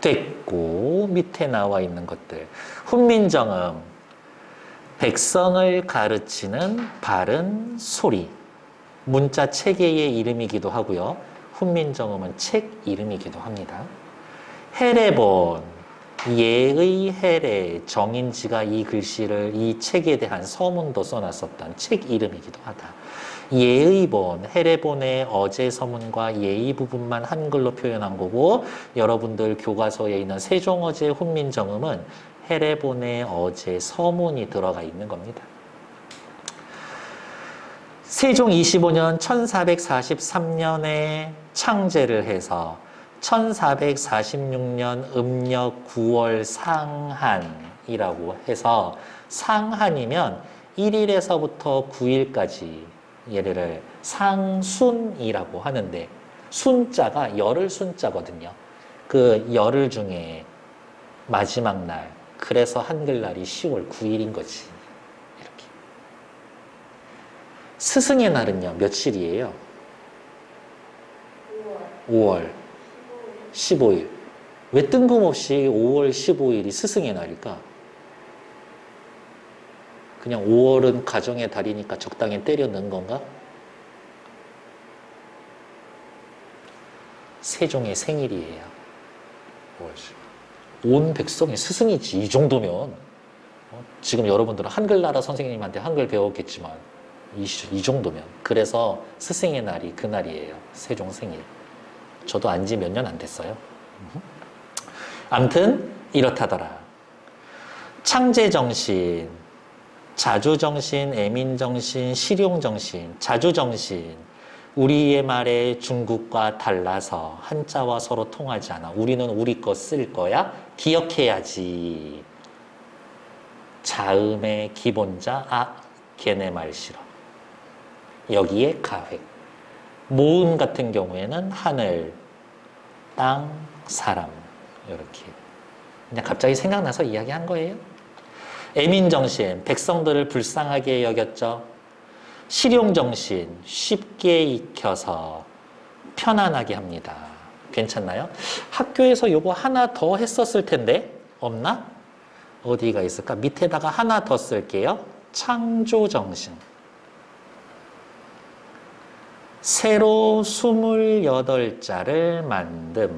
됐고, 밑에 나와 있는 것들. 훈민정음. 백성을 가르치는 바른 소리. 문자 체계의 이름이기도 하고요. 훈민정음은 책 이름이기도 합니다. 해례본. 예의 해례, 정인지가 이 글씨를 이 책에 대한 서문도 써놨었던 책 이름이기도 하다. 예의본, 해례본의 어제 서문과 예의 부분만 한글로 표현한 거고 여러분들 교과서에 있는 세종어제 훈민정음은 해례본의 어제 서문이 들어가 있는 겁니다. 세종 25년 1443년에 창제를 해서 1446년 음력 9월 상한이라고 해서 상한이면 1일에서부터 9일까지 얘를 상순이라고 하는데 순자가 열흘 순자거든요. 그 열흘 중에 마지막 날 그래서 한글날이 10월 9일인 거지. 이렇게. 스승의 날은요 며칠이에요? 5월 15일. 왜 뜬금없이 5월 15일이 스승의 날일까? 그냥 5월은 가정의 달이니까 적당히 때려 넣은 건가? 세종의 생일이에요. 5월 15일. 온 백성이 스승이지. 이 정도면. 지금 여러분들은 한글나라 선생님한테 한글 배웠겠지만 이 정도면. 그래서 스승의 날이 그날이에요. 세종 생일. 저도 안지 몇 년 안 됐어요. 아무튼 이렇다더라. 창제정신, 자주정신, 애민정신, 실용정신, 자주정신. 우리의 말에 중국과 달라서 한자와 서로 통하지 않아. 우리는 우리 거 쓸 거야. 기억해야지. 자음의 기본자 걔네 말 싫어. 여기에 가획. 모음 같은 경우에는 하늘, 땅, 사람 이렇게 그냥 갑자기 생각나서 이야기한 거예요. 애민정신, 백성들을 불쌍하게 여겼죠. 실용정신, 쉽게 익혀서 편안하게 합니다. 괜찮나요? 학교에서 요거 하나 더 했었을 텐데 없나? 어디가 있을까? 밑에다가 하나 더 쓸게요. 창조정신. 새로 28자를 만듦.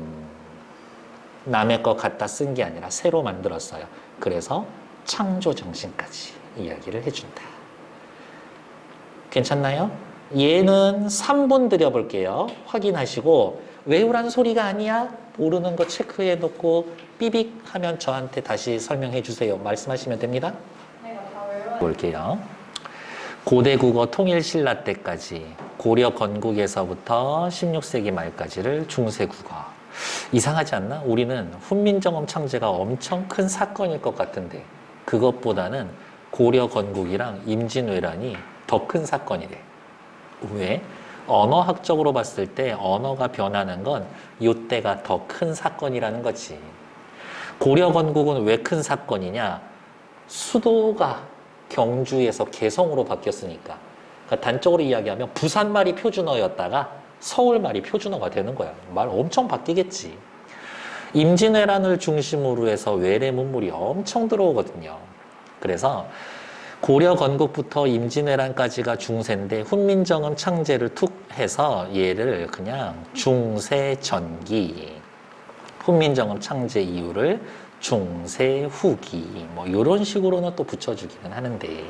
남의 것 갖다 쓴 게 아니라 새로 만들었어요. 그래서 창조정신까지 이야기를 해준다. 괜찮나요? 얘는 3분 드려볼게요. 확인하시고 외우란 소리가 아니야? 모르는 거 체크해 놓고 삐빅 하면 저한테 다시 설명해 주세요. 말씀하시면 됩니다. 내가 다 외워. 볼게요. 고대 국어 통일 신라 때까지 고려 건국에서부터 16세기 말까지를 중세 국어. 이상하지 않나? 우리는 훈민정음 창제가 엄청 큰 사건일 것 같은데 그것보다는 고려 건국이랑 임진왜란이 더 큰 사건이래. 왜? 언어학적으로 봤을 때 언어가 변하는 건 이때가 더 큰 사건이라는 거지. 고려 건국은 왜 큰 사건이냐? 수도가 경주에서 개성으로 바뀌었으니까. 그러니까 단적으로 이야기하면 부산말이 표준어였다가 서울말이 표준어가 되는 거야. 말 엄청 바뀌겠지. 임진왜란을 중심으로 해서 외래 문물이 엄청 들어오거든요. 그래서 고려 건국부터 임진왜란까지가 중세인데 훈민정음 창제를 툭 해서 얘를 그냥 중세전기, 훈민정음 창제 이후를 중세후기 뭐 이런 식으로는 또 붙여주기는 하는데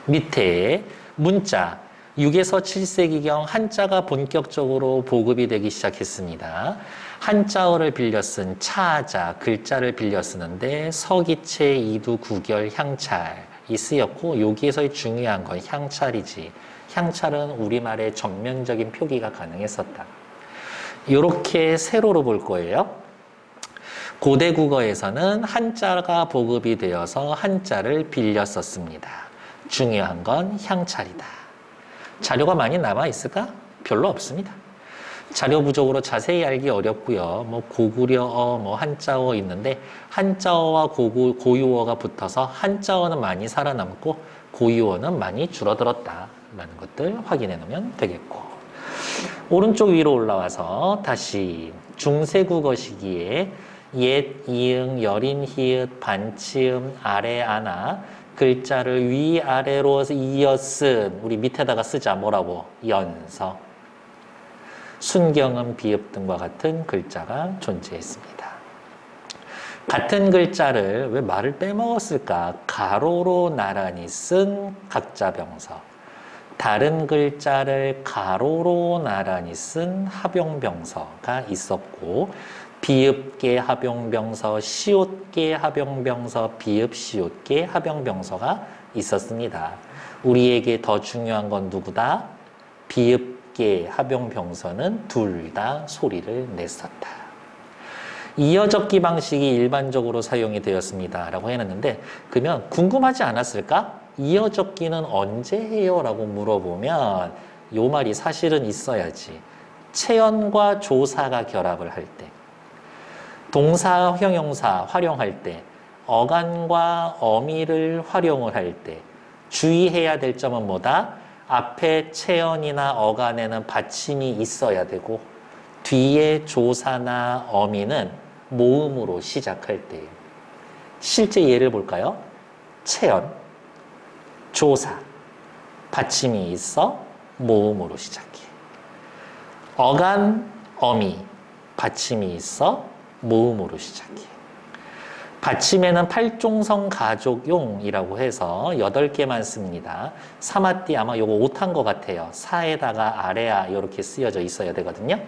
밑에 문자 6에서 7세기경 한자가 본격적으로 보급이 되기 시작했습니다. 한자어를 빌려 쓴 차자, 글자를 빌려 쓰는데 서기체, 이두, 구결, 향찰이 쓰였고 여기에서 중요한 건 향찰이지. 향찰은 우리말의 전면적인 표기가 가능했었다. 이렇게 세로로 볼 거예요. 고대 국어에서는 한자가 보급이 되어서 한자를 빌려 썼습니다. 중요한 건 향찰이다. 자료가 많이 남아있을까? 별로 없습니다. 자료 부족으로 자세히 알기 어렵고요. 뭐 고구려어, 뭐 한자어 있는데 한자어와 고유어가 붙어서 한자어는 많이 살아남고 고유어는 많이 줄어들었다라는 것들 확인해 놓으면 되겠고 오른쪽 위로 올라와서 다시 중세국어 시기에 옛, 이응, 여린, 히읗, 반치음, 아래, 아나 글자를 위아래로 이어 쓴 우리 밑에다가 쓰자 뭐라고? 연서 순경음, 비읍 등과 같은 글자가 존재했습니다. 같은 글자를 왜 말을 빼먹었을까? 가로로 나란히 쓴 각자병서 다른 글자를 가로로 나란히 쓴 합용병서가 있었고 비읍계 합용병서, 시옷계 합용병서, 비읍 시옷계 합용병서가 있었습니다. 우리에게 더 중요한 건 누구다? 비읍계 합용병서는 둘 다 소리를 냈었다. 이어적기 방식이 일반적으로 사용이 되었습니다. 라고 해놨는데 그러면 궁금하지 않았을까? 이어적기는 언제 해요? 라고 물어보면 요 말이 사실은 있어야지. 체연과 조사가 결합을 할 때 동사, 형용사 활용할 때, 어간과 어미를 활용을 할 때 주의해야 될 점은 뭐다? 앞에 체연이나 어간에는 받침이 있어야 되고 뒤에 조사나 어미는 모음으로 시작할 때 실제 예를 볼까요? 체연, 조사, 받침이 있어 모음으로 시작해. 어간, 어미, 받침이 있어 모음으로 시작해. 받침에는 팔종성 가족용이라고 해서 8개만 씁니다. 사마띠 아마 요거 오탄 것 같아요. 사에다가 아래아 이렇게 쓰여져 있어야 되거든요.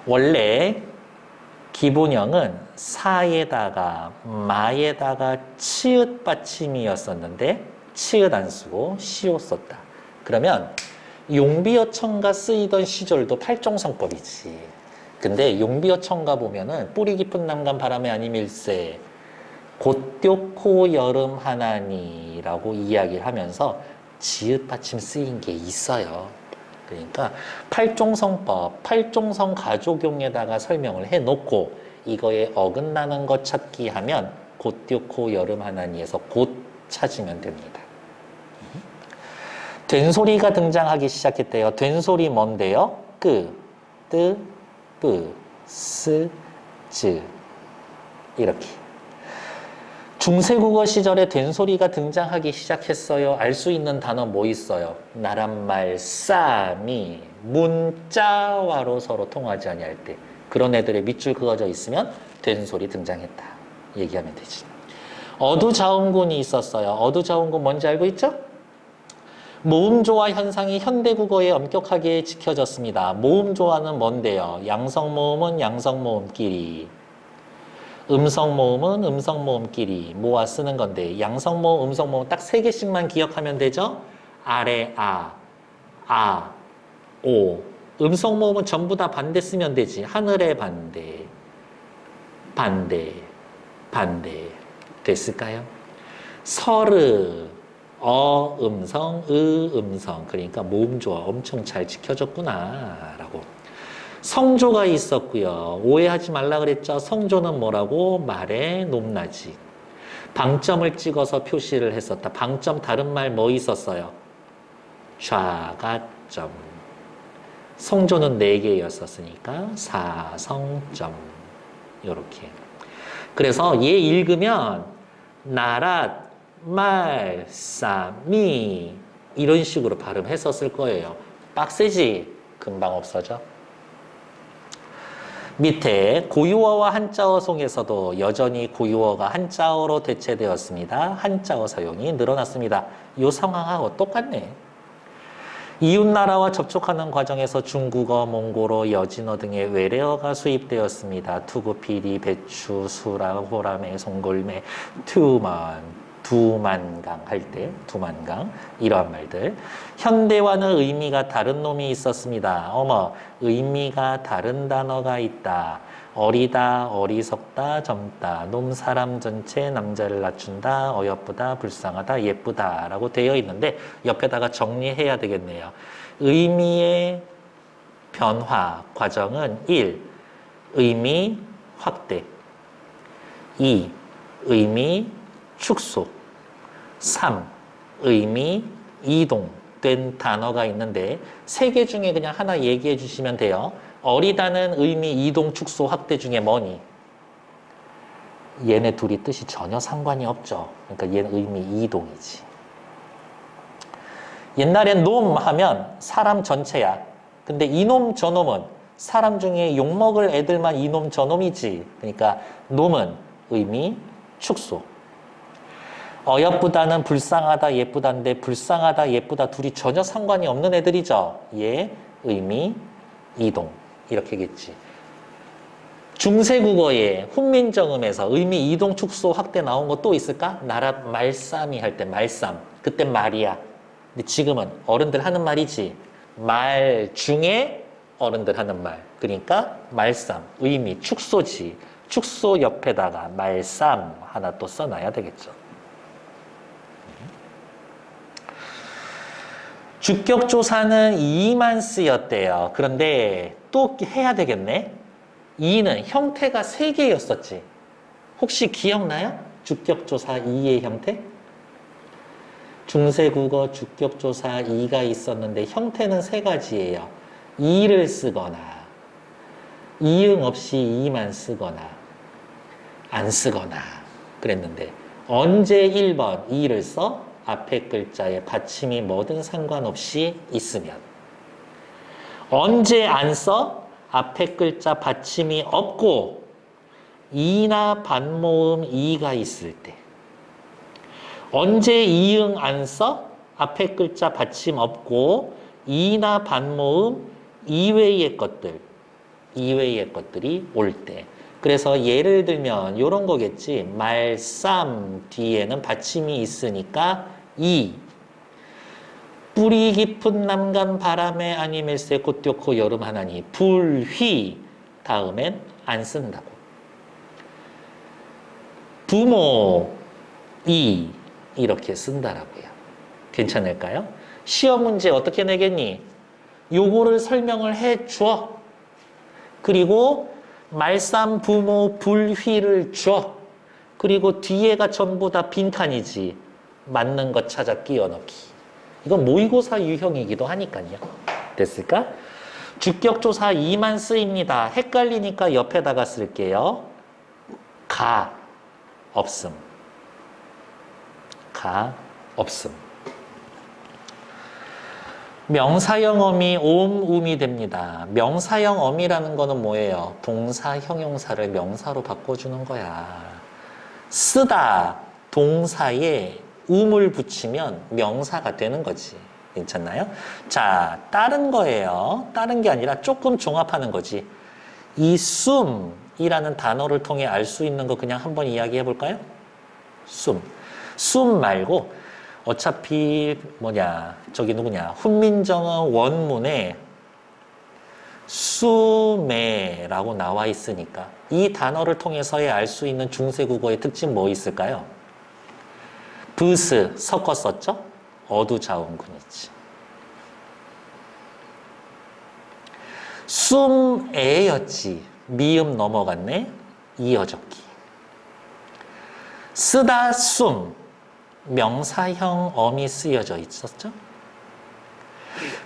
원래 기본형은 사에다가 마에다가 치읓 받침이었었는데 치읓 안 쓰고 시옷 썼다. 그러면 용비어청가 쓰이던 시절도 팔종성법이지. 근데 용비어청가 보면은 뿌리 깊은 남간 바람에 아님일세 곧ď고 여름 하나니라고 이야기를 하면서 지읒 받침 쓰인 게 있어요. 그러니까 팔종성법, 팔종성 가족용에다가 설명을 해놓고 이거에 어긋나는 것 찾기 하면 곧ď고 여름 하나니에서 곧 찾으면 됩니다. 된소리가 등장하기 시작했대요. 된소리 뭔데요? 끄, 뜨, 뿌, 스, 즈 이렇게 중세국어 시절에 된소리가 등장하기 시작했어요. 알 수 있는 단어 뭐 있어요? 나란 말싸미, 문자와로 서로 통하지 아니할 때 그런 애들의 밑줄 그어져 있으면 된소리 등장했다. 얘기하면 되지. 어두자운군이 있었어요. 어두자운군 뭔지 알고 있죠? 모음조화 현상이 현대국어에 엄격하게 지켜졌습니다. 모음조화는 뭔데요? 양성모음은 양성모음끼리, 음성모음은 음성모음끼리 모아 쓰는 건데 양성모음, 음성모음 딱 3개씩만 기억하면 되죠? 아래 아, 아, 오. 음성모음은 전부 다 반대 쓰면 되지. 하늘의 반대, 반대, 반대. 됐을까요? 서르, 어 음성, 음성. 그러니까 모음조화 엄청 잘 지켜졌구나 라고. 성조가 있었고요. 오해하지 말라 그랬죠. 성조는 뭐라고? 말의 높낮이. 방점을 찍어서 표시를 했었다. 방점 다른 말 뭐 있었어요? 좌가점. 성조는 4개였었으니까 사성점. 요렇게. 그래서 얘 읽으면 나랏, 말, 싸미 이런 식으로 발음했었을 거예요. 빡세지? 금방 없어져. 밑에 고유어와 한자어 송에서도 여전히 고유어가 한자어로 대체되었습니다. 한자어 사용이 늘어났습니다. 이 상황하고 똑같네. 이웃나라와 접촉하는 과정에서 중국어, 몽골어, 여진어 등의 외래어가 수입되었습니다. 투구, 피리, 배추, 수라, 호라메, 송골매, 두만강 할 때 두만강 이러한 말들. 현대와는 의미가 다른 놈이 있었습니다. 어머, 의미가 다른 단어가 있다. 어리다, 어리석다, 젊다, 놈 사람 전체 남자를 낮춘다, 어여쁘다, 불쌍하다, 예쁘다 라고 되어 있는데 옆에다가 정리해야 되겠네요. 의미의 변화 과정은 1. 의미 확대 2. 의미 축소 3. 의미 이동된 단어가 있는데 3개 중에 그냥 하나 얘기해 주시면 돼요. 어리다는 의미 이동 축소 확대 중에 뭐니? 얘네 둘이 뜻이 전혀 상관이 없죠. 그러니까 얘는 의미 이동이지. 옛날엔 놈 하면 사람 전체야. 근데 이놈 저놈은 사람 중에 욕먹을 애들만 이놈 저놈이지. 그러니까 놈은 의미 축소. 어여쁘다는 불쌍하다 예쁘다인데 불쌍하다 예쁘다 둘이 전혀 상관이 없는 애들이죠. 얘 의미 이동. 이렇게겠지. 중세국어의 훈민정음에서 의미 이동 축소 확대 나온 거 또 있을까? 나랏 말싸미 할 때 말싸움. 그때 말이야. 근데 지금은 어른들 하는 말이지. 말 중에 어른들 하는 말. 그러니까 말싸움. 의미 축소지. 축소 옆에다가 말싸움 하나 또 써놔야 되겠죠. 주격조사는 이만 쓰였대요. 그런데 또 해야 되겠네. 이는 형태가 3개였었지. 혹시 기억나요? 주격조사 2의 형태? 중세국어 주격조사 2가 있었는데 형태는 3가지예요. 이를 쓰거나 이응 없이 이만 쓰거나 안 쓰거나 그랬는데 언제 1번 이를 써? 앞에 글자에 받침이 뭐든 상관없이 있으면. 언제 안 써? 앞에 글자 받침이 없고 이나 반모음 이가 있을 때. 언제 이응 안 써? 앞에 글자 받침 없고 이나 반모음 이외의 것들이 올 때. 그래서 예를 들면 이런 거겠지. 말쌈 뒤에는 받침이 있으니까 이. 뿌리 깊은 남간 바람에 아니멜세 곧뛰고 여름 하나니 불휘 다음엔 안 쓴다고. 부모 이 이렇게 쓴다라고요. 괜찮을까요? 시험 문제 어떻게 내겠니? 요거를 설명을 해 줘. 그리고 말쌈 부모 불휘를 줘. 그리고 뒤에가 전부 다 빈칸이지. 맞는 것 찾아 끼워 넣기. 이건 모의고사 유형이기도 하니까요. 됐을까? 주격조사 2만 쓰입니다. 헷갈리니까 옆에다가 쓸게요. 가 없음. 다 없음. 명사형 어미 옴, 음이 됩니다. 명사형 어미라는 거는 뭐예요? 동사, 형용사를 명사로 바꿔주는 거야. 쓰다 동사에 음을 붙이면 명사가 되는 거지. 괜찮나요? 자, 다른 거예요. 다른 게 아니라 조금 종합하는 거지. 이 숨이라는 단어를 통해 알 수 있는 거 그냥 한번 이야기해 볼까요? 숨 말고 어차피 저기 누구냐? 훈민정음 원문에 수매라고 나와 있으니까 이 단어를 통해서야 알 수 있는 중세국어의 특징 뭐 있을까요? 브스 섞어 썼죠? 어두자운군이지. 숨애였지. 미음 넘어갔네. 이어적기. 쓰다 숨. 명사형 어미 쓰여져 있었죠?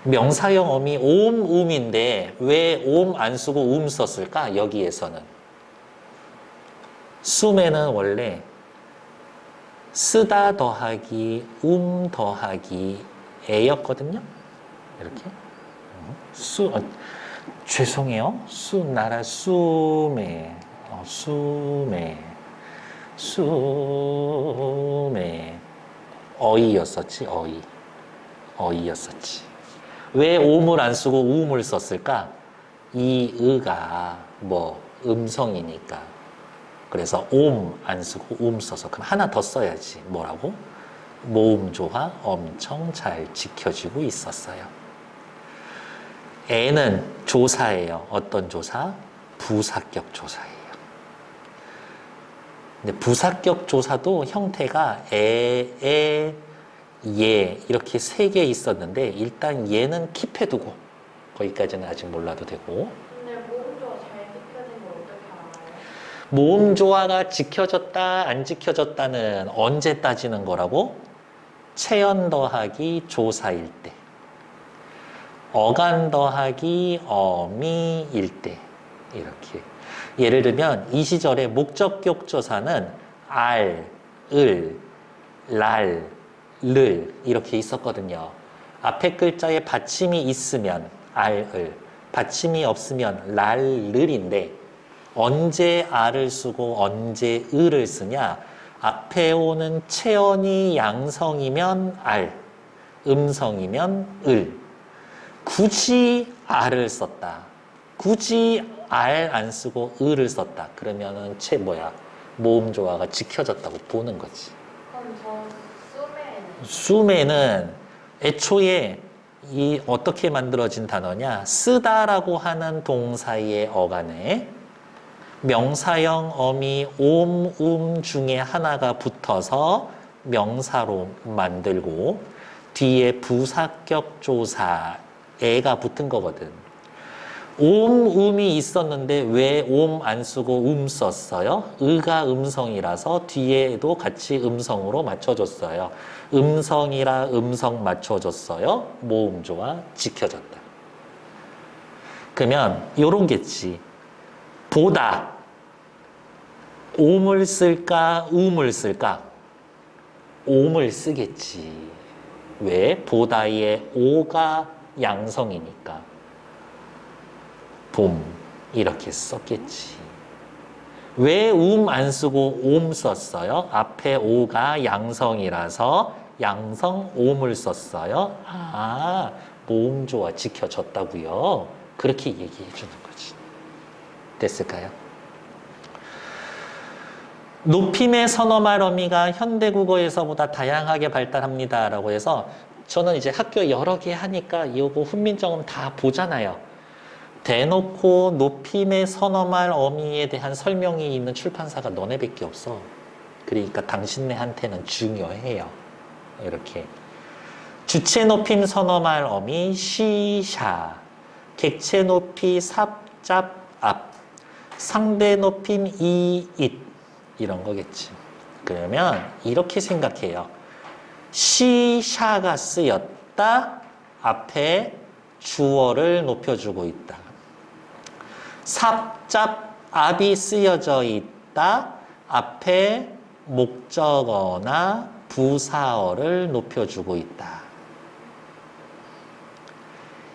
명사형 어미 옴, 음인데 왜 옴 안 쓰고 썼을까? 여기에서는. 숨에는 원래 쓰다 더하기 더하기 애였거든요. 이렇게. 죄송해요. 나라 숨에 어이였었지. 어이였었지. 왜 옴을 안 쓰고 음을 썼을까? 이 의가 음성이니까. 그래서 옴 안 쓰고 써서 그럼 하나 더 써야지. 뭐라고? 모음조화 엄청 잘 지켜지고 있었어요. 애는 조사예요. 어떤 조사? 부사격 조사예요. 근데 부사격 조사도 형태가 에, 예 이렇게 세 개 있었는데 일단 얘는 킵해두고 거기까지는 아직 몰라도 되고. 근데 모음조화 잘 지켜진 걸 어떻게 알아요? 모음조화가 지켜졌다 안 지켜졌다는 언제 따지는 거라고? 체연 더하기 조사일 때, 어간 더하기 어미일 때. 이렇게 예를 들면 이 시절에 목적격 조사는 알, 을, 랄, 를 이렇게 있었거든요. 앞에 글자에 받침이 있으면 알, 을, 받침이 없으면 랄, 를인데 언제 알을 쓰고 언제 을을 쓰냐? 앞에 오는 체언이 양성이면 알, 음성이면 을. 굳이 알을 썼다. 굳이 알 안 쓰고 을을 썼다. 그러면은 모음 조화가 지켜졌다고 보는 거지. 그럼 저 수매는 애초에 이 어떻게 만들어진 단어냐? 쓰다라고 하는 동사의 어간에 명사형 어미 옴, 중에 하나가 붙어서 명사로 만들고 뒤에 부사격 조사 애가 붙은 거거든. 음이 있었는데 왜 옴 안 쓰고 썼어요? 의가 음성이라서 뒤에도 같이 음성으로 맞춰줬어요. 음성이라 음성 맞춰줬어요. 모음조화 지켜졌다. 그러면 요런 게지. 보다 옴을 쓸까 음을 쓸까? 옴을 쓰겠지. 왜? 보다의 오가 양성이니까. 봄 이렇게 썼겠지. 왜 안 쓰고 옴 썼어요? 앞에 오가 양성이라서 양성 옴을 썼어요. 아, 모음조화 지켜졌다고요. 그렇게 얘기해 주는 거지. 됐을까요? 높임의 선어말 어미가 현대국어에서보다 다양하게 발달합니다 라고 해서 저는 이제 학교 여러 개 하니까 이거 훈민정음 다 보잖아요. 대놓고 높임의 선어말 어미에 대한 설명이 있는 출판사가 너네밖에 없어. 그러니까 당신네한테는 중요해요. 이렇게 주체 높임 선어말 어미 시샤, 객체 높이 삽잡 앞, 상대 높임 이잇 이런 거겠지. 그러면 이렇게 생각해요. 시샤가 쓰였다. 앞에 주어를 높여주고 있다. 삽잡 앞이 쓰여져 있다. 앞에 목적어나 부사어를 높여주고 있다.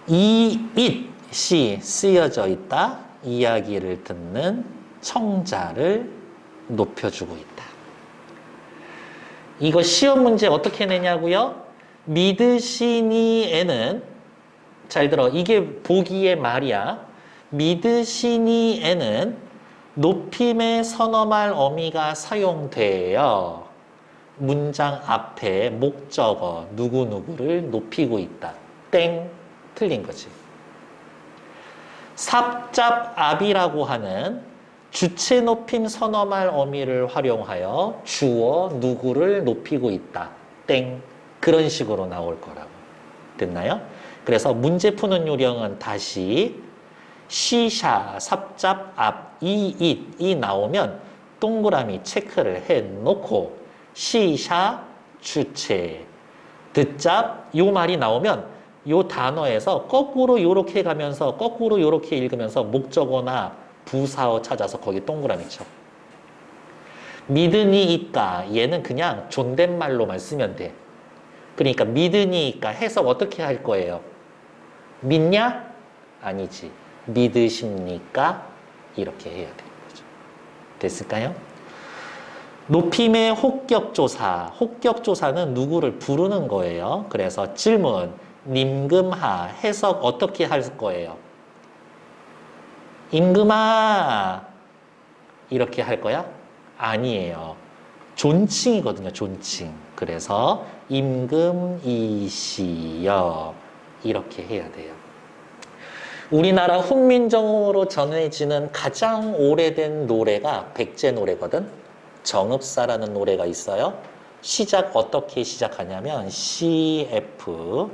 이 it이 쓰여져 있다. 이야기를 듣는 청자를 높여주고 있다. 이거 시험 문제 어떻게 내냐고요? 믿으시니에는, 잘 들어, 이게 보기의 말이야. 믿으시니에는 높임의 선어말 어미가 사용되어 문장 앞에 목적어 누구누구를 높이고 있다. 땡, 틀린 거지. 삽잡압이라고 하는 주체 높임 선어말 어미를 활용하여 주어 누구를 높이고 있다. 땡. 그런 식으로 나올 거라고. 됐나요? 그래서 문제 푸는 요령은 다시 시샤, 삽잡압, 이잇이 나오면 동그라미 체크를 해놓고 시샤, 주체, 듣잡, 요 말이 나오면 요 단어에서 거꾸로 요렇게 가면서 거꾸로 요렇게 읽으면서 목적어나 부사어 찾아서 거기 동그라미 쳐. 믿으니이까 얘는 그냥 존댓말로만 쓰면 돼. 그러니까 믿으니이까 해석 어떻게 할 거예요? 믿냐? 아니지. 믿으십니까? 이렇게 해야 되는 거죠. 됐을까요? 높임의 혹격조사. 혹격조사는 누구를 부르는 거예요. 그래서 질문, 님금하 해석 어떻게 할 거예요? 임금아 이렇게 할 거야? 아니에요. 존칭이거든요. 존칭. 그래서 임금이시여 이렇게 해야 돼요. 우리나라 훈민정음으로 전해지는 가장 오래된 노래가 백제 노래거든. 정읍사라는 노래가 있어요. 시작 어떻게 시작하냐면 CF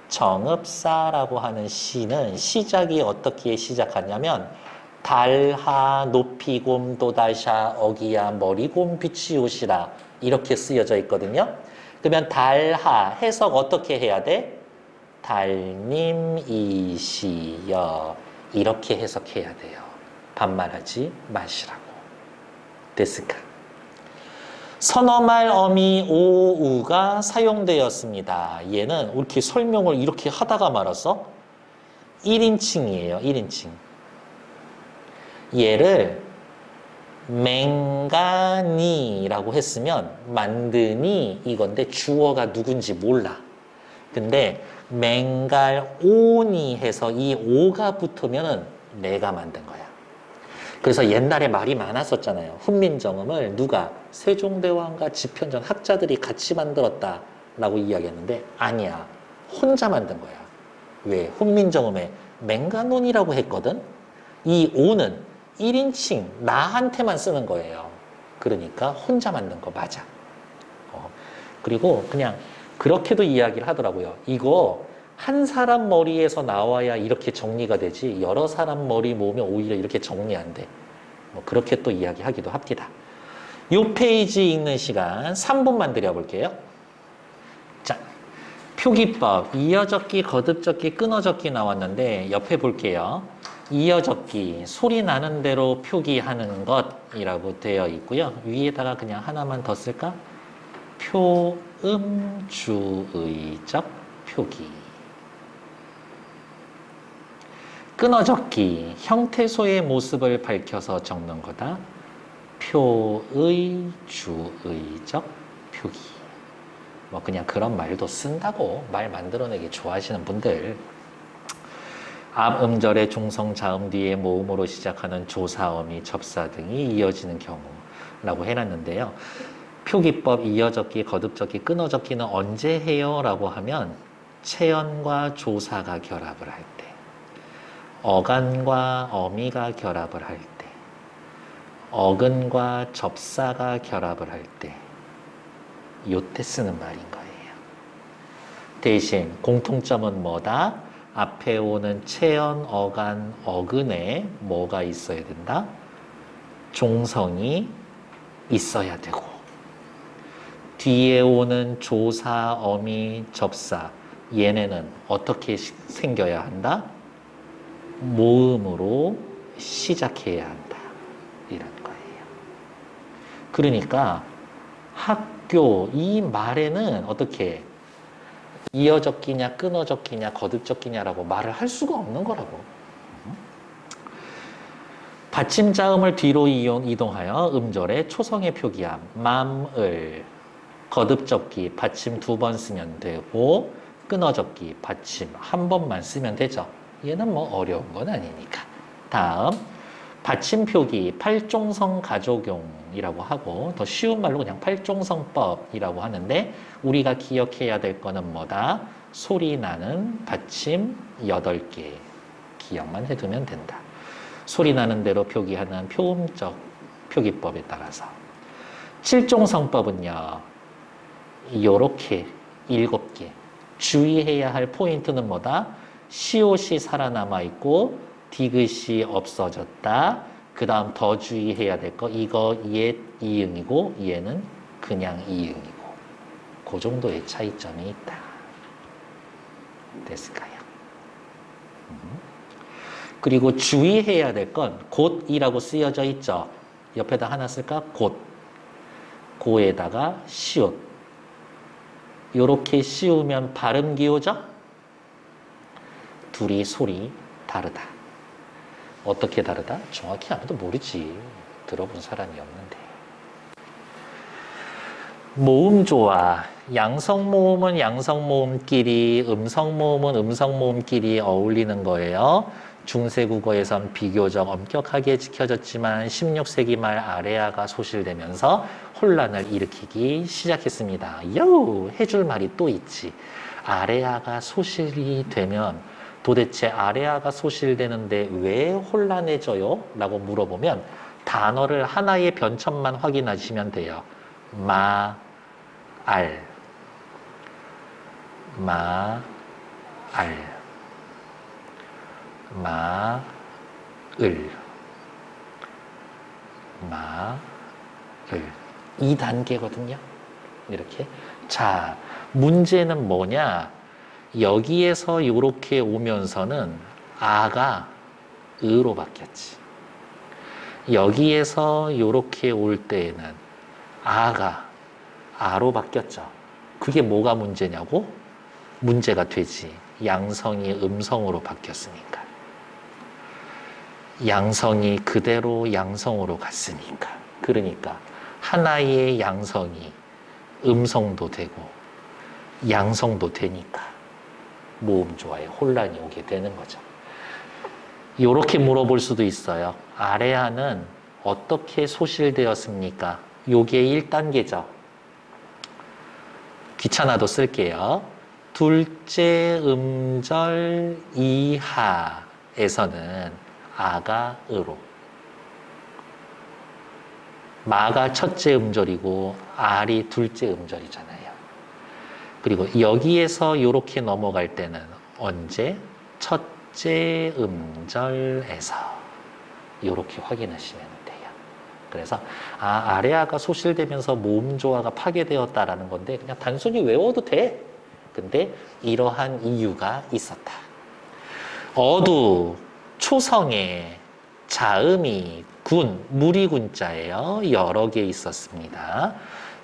정읍사라고 하는 시는 시작이 어떻게 시작하냐면 달하 높이곰 도다샤 어기야 머리곰 비치오시라 이렇게 쓰여져 있거든요. 그러면 달하 해석 어떻게 해야 돼? 달님이시여 이렇게 해석해야 돼요. 반말하지 마시라고. 됐을까? 선어말 어미 오우가 사용되었습니다. 얘는 이렇게 설명을 이렇게 하다가 말았어. 1인칭이에요. 1인칭. 얘를 맹가니라고 했으면 만드니 이건데 주어가 누군지 몰라. 근데 맹갈오니 해서 이 오가 붙으면은 내가 만든 거야. 그래서 옛날에 말이 많았었잖아요. 훈민정음을 누가 세종대왕과 집현전 학자들이 같이 만들었다라고 이야기했는데 아니야. 혼자 만든 거야. 왜? 훈민정음에 맹간론이라고 했거든. 이 오는 1인칭 나한테만 쓰는 거예요. 그러니까 혼자 만든 거 맞아. 그리고 그냥 그렇게도 이야기를 하더라고요. 이거 한 사람 머리에서 나와야 이렇게 정리가 되지 여러 사람 머리 모으면 오히려 이렇게 정리 안 돼. 그렇게 또 이야기하기도 합니다. 이 페이지 읽는 시간 3분만 드려볼게요. 자, 표기법 이어적기, 거듭적기, 끊어적기 나왔는데 옆에 볼게요. 이어적기 소리 나는 대로 표기하는 것이라고 되어 있고요. 위에다가 그냥 하나만 더 쓸까? 표음주의적 표기. 끊어적기 형태소의 모습을 밝혀서 적는 거다. 표의주의적 표기. 뭐 그냥 그런 말도 쓴다고 말 만들어내기 좋아하시는 분들. 앞 음절의 중성 자음 뒤에 모음으로 시작하는 조사어미 접사 등이 이어지는 경우라고 해놨는데요. 표기법 이어적기, 거듭적기, 끊어적기는 언제 해요? 라고 하면 체언과 조사가 결합을 할 때, 어간과 어미가 결합을 할 때, 어근과 접사가 결합을 할 때, 요때 쓰는 말인 거예요. 대신 공통점은 뭐다? 앞에 오는 체언, 어간, 어근에 뭐가 있어야 된다? 종성이 있어야 되고, 뒤에 오는 조사, 어미, 접사 얘네는 어떻게 생겨야 한다? 모음으로 시작해야 한다. 이런 거예요. 그러니까 학교 이 말에는 어떻게 이어적 기냐 끊어적 기냐 거듭적 기냐라고 말을 할 수가 없는 거라고. 받침 자음을 뒤로 이동하여 음절에 초성의 표기함 맘을 거듭적기 받침 2번 쓰면 되고 끊어적기 받침 1번만 쓰면 되죠. 얘는 뭐 어려운 건 아니니까. 다음 받침 표기 팔종성 가족용이라고 하고 더 쉬운 말로 그냥 팔종성법이라고 하는데 우리가 기억해야 될 거는 뭐다? 소리 나는 받침 8개 기억만 해두면 된다. 소리 나는 대로 표기하는 표음적 표기법에 따라서. 칠종성법은요, 요렇게 7개. 주의해야 할 포인트는 뭐다? 시옷이 살아남아 있고, 디귿이 없어졌다. 그 다음 더 주의해야 될 거, 이거 얘 이응이고, 얘는 그냥 이응이고. 그 정도의 차이점이 있다. 됐을까요? 그리고 주의해야 될 건 곧이라고 쓰여져 있죠. 옆에다 하나 쓸까? 곧. 고에다가 시옷. 요렇게 씌우면 발음 기호죠? 둘이 소리 다르다. 어떻게 다르다? 정확히 아무도 모르지. 들어본 사람이 없는데. 모음 조화. 양성 모음은 양성 모음끼리, 음성 모음은 음성 모음끼리 어울리는 거예요. 중세국어에선 비교적 엄격하게 지켜졌지만 16세기 말 아래아가 소실되면서 혼란을 일으키기 시작했습니다. 요! 해줄 말이 또 있지. 아래아가 소실이 되면 도대체 아래아가 소실되는데 왜 혼란해져요? 라고 물어보면 단어를 하나의 변천만 확인하시면 돼요. 마, 알, 마, 알. 마을, 마을. 2단계거든요. 이렇게. 자, 문제는 뭐냐? 여기에서 이렇게 오면서는 아가 으로 바뀌었지. 여기에서 이렇게 올 때에는 아가 아로 바뀌었죠. 그게 뭐가 문제냐고? 문제가 되지. 양성이 음성으로 바뀌었으니까. 양성이 그대로 양성으로 갔으니까. 그러니까 하나의 양성이 음성도 되고 양성도 되니까 모음 조화에 혼란이 오게 되는 거죠. 이렇게 물어볼 수도 있어요. 아래아는 어떻게 소실되었습니까? 요게 1단계죠. 귀찮아도 쓸게요. 둘째 음절 이하에서는 아가 으로. 마가 첫째 음절이고 알이 둘째 음절이잖아요. 그리고 여기에서 이렇게 넘어갈 때는 언제? 첫째 음절에서 이렇게 확인하시면 돼요. 그래서 아래아가 소실되면서 모음 조화가 파괴되었다라는 건데 그냥 단순히 외워도 돼. 근데 이러한 이유가 있었다. 어두 초성에 자음이 군, 무리군자예요. 여러 개 있었습니다.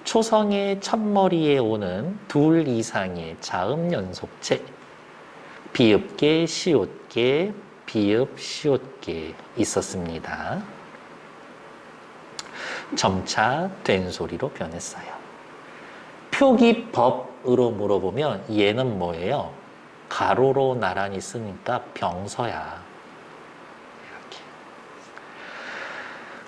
초성의 첫머리에 오는 둘 이상의 자음 연속체, 비읍계, 시옷계, 비읍, 시옷계 있었습니다. 점차 된 소리로 변했어요. 표기법으로 물어보면 얘는 뭐예요? 가로로 나란히 쓰니까 병서야.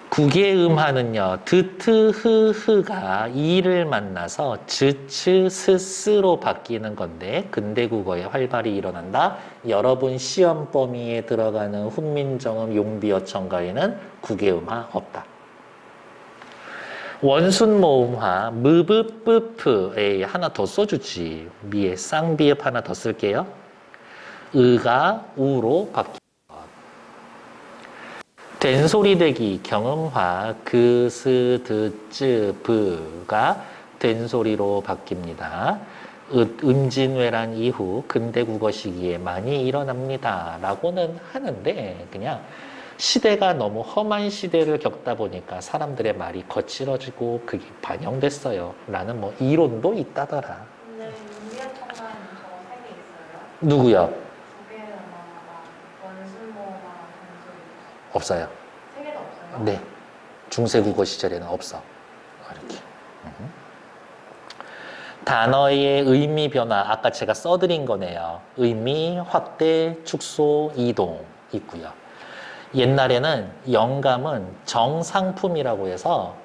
국의 음하는요, 드트, 흐가 이를 만나서 즈츠, 스스로 바뀌는 건데 근대국어에 활발히 일어난다. 여러분 시험 범위에 들어가는 훈민정음 용비어천가에는 국의 음하 없다. 원순모음화, 무브뿌프, 에이, 하나 더 써주지. 미에 쌍비읍 하나 더 쓸게요. 의가 우로 바뀌는 것. 된소리되기, 경음화, 그, 스, 드, 쯔, 브가 된소리로 바뀝니다. 음진왜란 이후 근대국어 시기에 많이 일어납니다. 라고는 하는데 그냥 시대가 너무 험한 시대를 겪다 보니까 사람들의 말이 거칠어지고 그게 반영됐어요. 라는 뭐 이론도 있다더라. 근데 윤리청만 저거 3개 있어요? 누구요? 조계음악이랑 원순모음악이랑 단소리 없어요. 3개도 없어요? 네. 중세국어 시절에는 없어. 이렇게. 단어의 의미 변화, 아까 제가 써드린 거네요. 의미, 확대, 축소, 이동 있고요. 옛날에는 영감은 정상품이라고 해서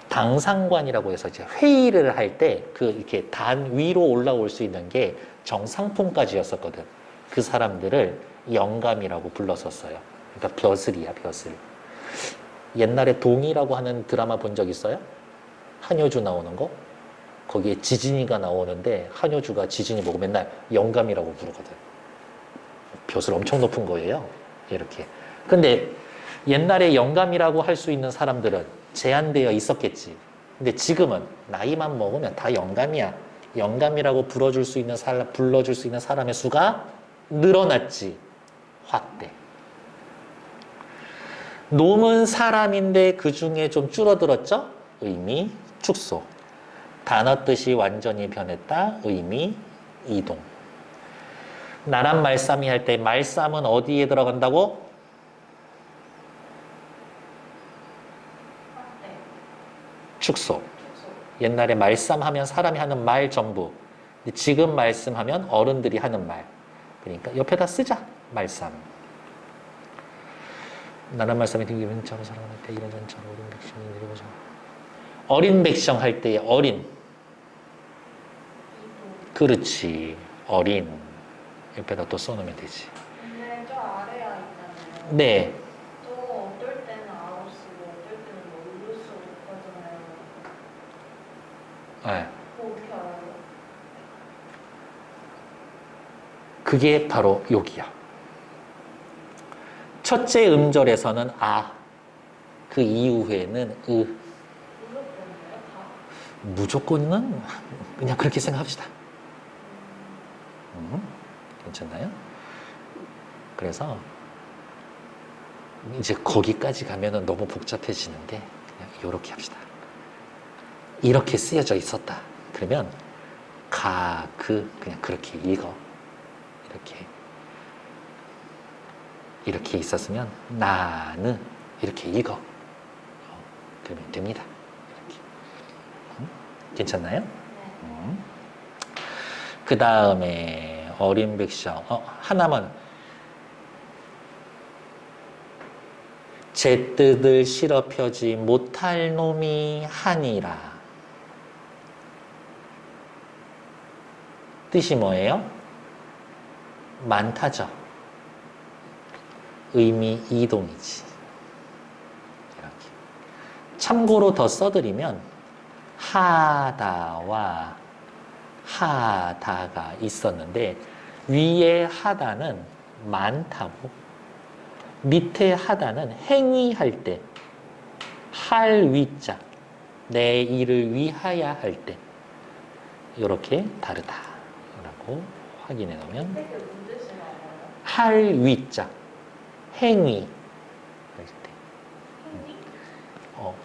당상관이라고 해서 이제 회의를 할 때 그 이렇게 단 위로 올라올 수 있는 게 정상품까지였었거든. 그 사람들을 영감이라고 불렀었어요. 그러니까 벼슬이야, 벼슬. 옛날에 동이라고 하는 드라마 본 적 있어요? 한효주 나오는 거? 거기에 지진이가 나오는데 한효주가 지진이 보고 맨날 영감이라고 부르거든. 벼슬 엄청 높은 거예요. 이렇게. 근데 옛날에 영감이라고 할 수 있는 사람들은 제한되어 있었겠지. 근데 지금은 나이만 먹으면 다 영감이야. 영감이라고 불러줄 수 있는 사람의 수가 늘어났지. 확대. 놈은 사람인데 그 중에 좀 줄어들었죠? 의미, 축소. 단어 뜻이 완전히 변했다. 의미, 이동. 나란 말싸미 할 때 말싸움은 어디에 들어간다고? 확대, 축소. 축소. 옛날에 말싸움하면 사람이 하는 말 전부. 근데 지금 말씀하면 어른들이 하는 말. 그러니까 옆에다 쓰자. 말싸움. 나란 말싸움이 등기면 저로 사랑할 때 이런 저로 어린 백성이 내려보자. 어린 백성 할 때의 어린. 이동. 그렇지. 어린. 옆에다 또 써놓으면 되지. 근데 저 아래야 있잖아요. 네. 또 어떨 때는 아웃 쓰고 어떨 때는 뭐 울루 쓰고 그러잖아요. 네. 그거 어떻게 알아요? 그게 바로 여기야. 첫째 음절에서는 아, 그 이후에는 울루 때문에요? 다? 무조건은 그냥 그렇게 생각합시다. 괜찮나요? 그래서 이제 거기까지 가면은 너무 복잡해지는데 그냥 이렇게 합시다. 이렇게 쓰여져 있었다. 그러면 그냥 그렇게 읽어. 이렇게 있었으면 나는 이렇게 읽어. 그러면 됩니다. 이렇게. 괜찮나요? 네. 그 다음에 어린 백성 하나만 제 뜻을 실어 펴지 못할 놈이 하니라. 뜻이 뭐예요? 많다죠. 의미 이동이지. 이렇게. 참고로 더 써드리면 하다와 하다가 있었는데 위에 하다는 많다고 밑에 하다는 행위할 때 할 위자 내 일을 위하여 할 때 이렇게 다르다라고 확인해 놓으면 되게 문제시나요? 할 위자 행위 할 때 행위? 어,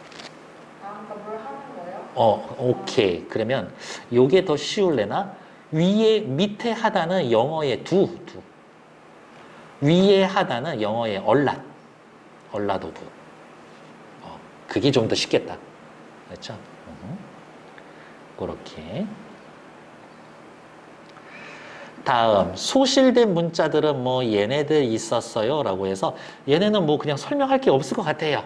아, 그러니까 뭘 하는 거예요? 오케이. 그러면 요게 더 쉬울래나? 밑에 하다는 영어의 두. 위에 하다는 영어의 얼랏 오브. 그게 좀 더 쉽겠다. 그렇죠? 그렇게. 다음, 소실된 문자들은 뭐 얘네들 있었어요. 라고 해서 얘네는 뭐 그냥 설명할 게 없을 것 같아요.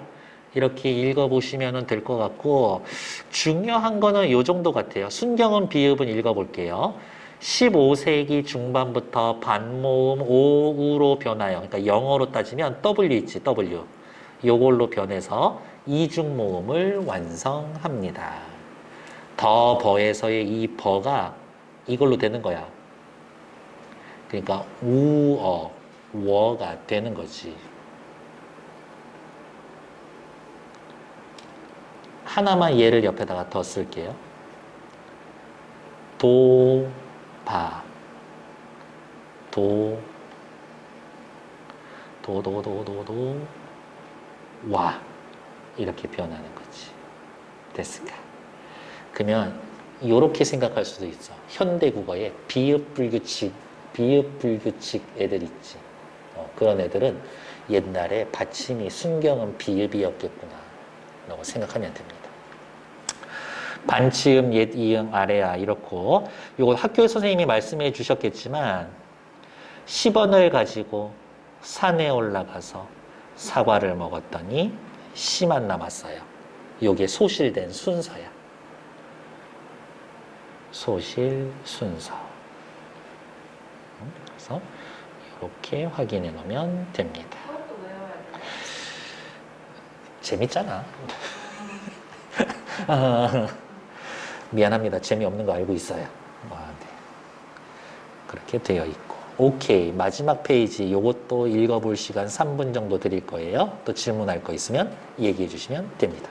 이렇게 읽어보시면 될 것 같고, 중요한 거는 요 정도 같아요. 순경은 비읍은 읽어볼게요. 15세기 중반부터 반모음 오우로 변하여, 그러니까 영어로 따지면 W 있지, W. 요걸로 변해서 이중모음을 완성합니다. 더 버에서의 이 버가 이걸로 되는 거야. 그러니까 우어, 워가 되는 거지. 하나만 예를 옆에다가 더 쓸게요. 도도도도도 와 이렇게 표현하는 거지. 됐을까? 그러면 이렇게 생각할 수도 있어. 현대국어에 비읍불규칙 애들 있지. 그런 애들은 옛날에 받침이 순경은 비읍이었겠구나 라고 생각하면 됩니다. 반치음, 옛, 이응, 아래야 이렇고 이거 학교에 선생님이 말씀해 주셨겠지만 10원을 가지고 산에 올라가서 사과를 먹었더니 씨만 남았어요. 이게 소실된 순서야. 소실, 순서. 그래서 이렇게 확인해 놓으면 됩니다. 그것도 외워야 돼. 재밌잖아. 미안합니다. 재미없는 거 알고 있어요. 네. 그렇게 되어 있고. 오케이. 마지막 페이지 이것도 읽어볼 시간 3분 정도 드릴 거예요. 또 질문할 거 있으면 얘기해 주시면 됩니다.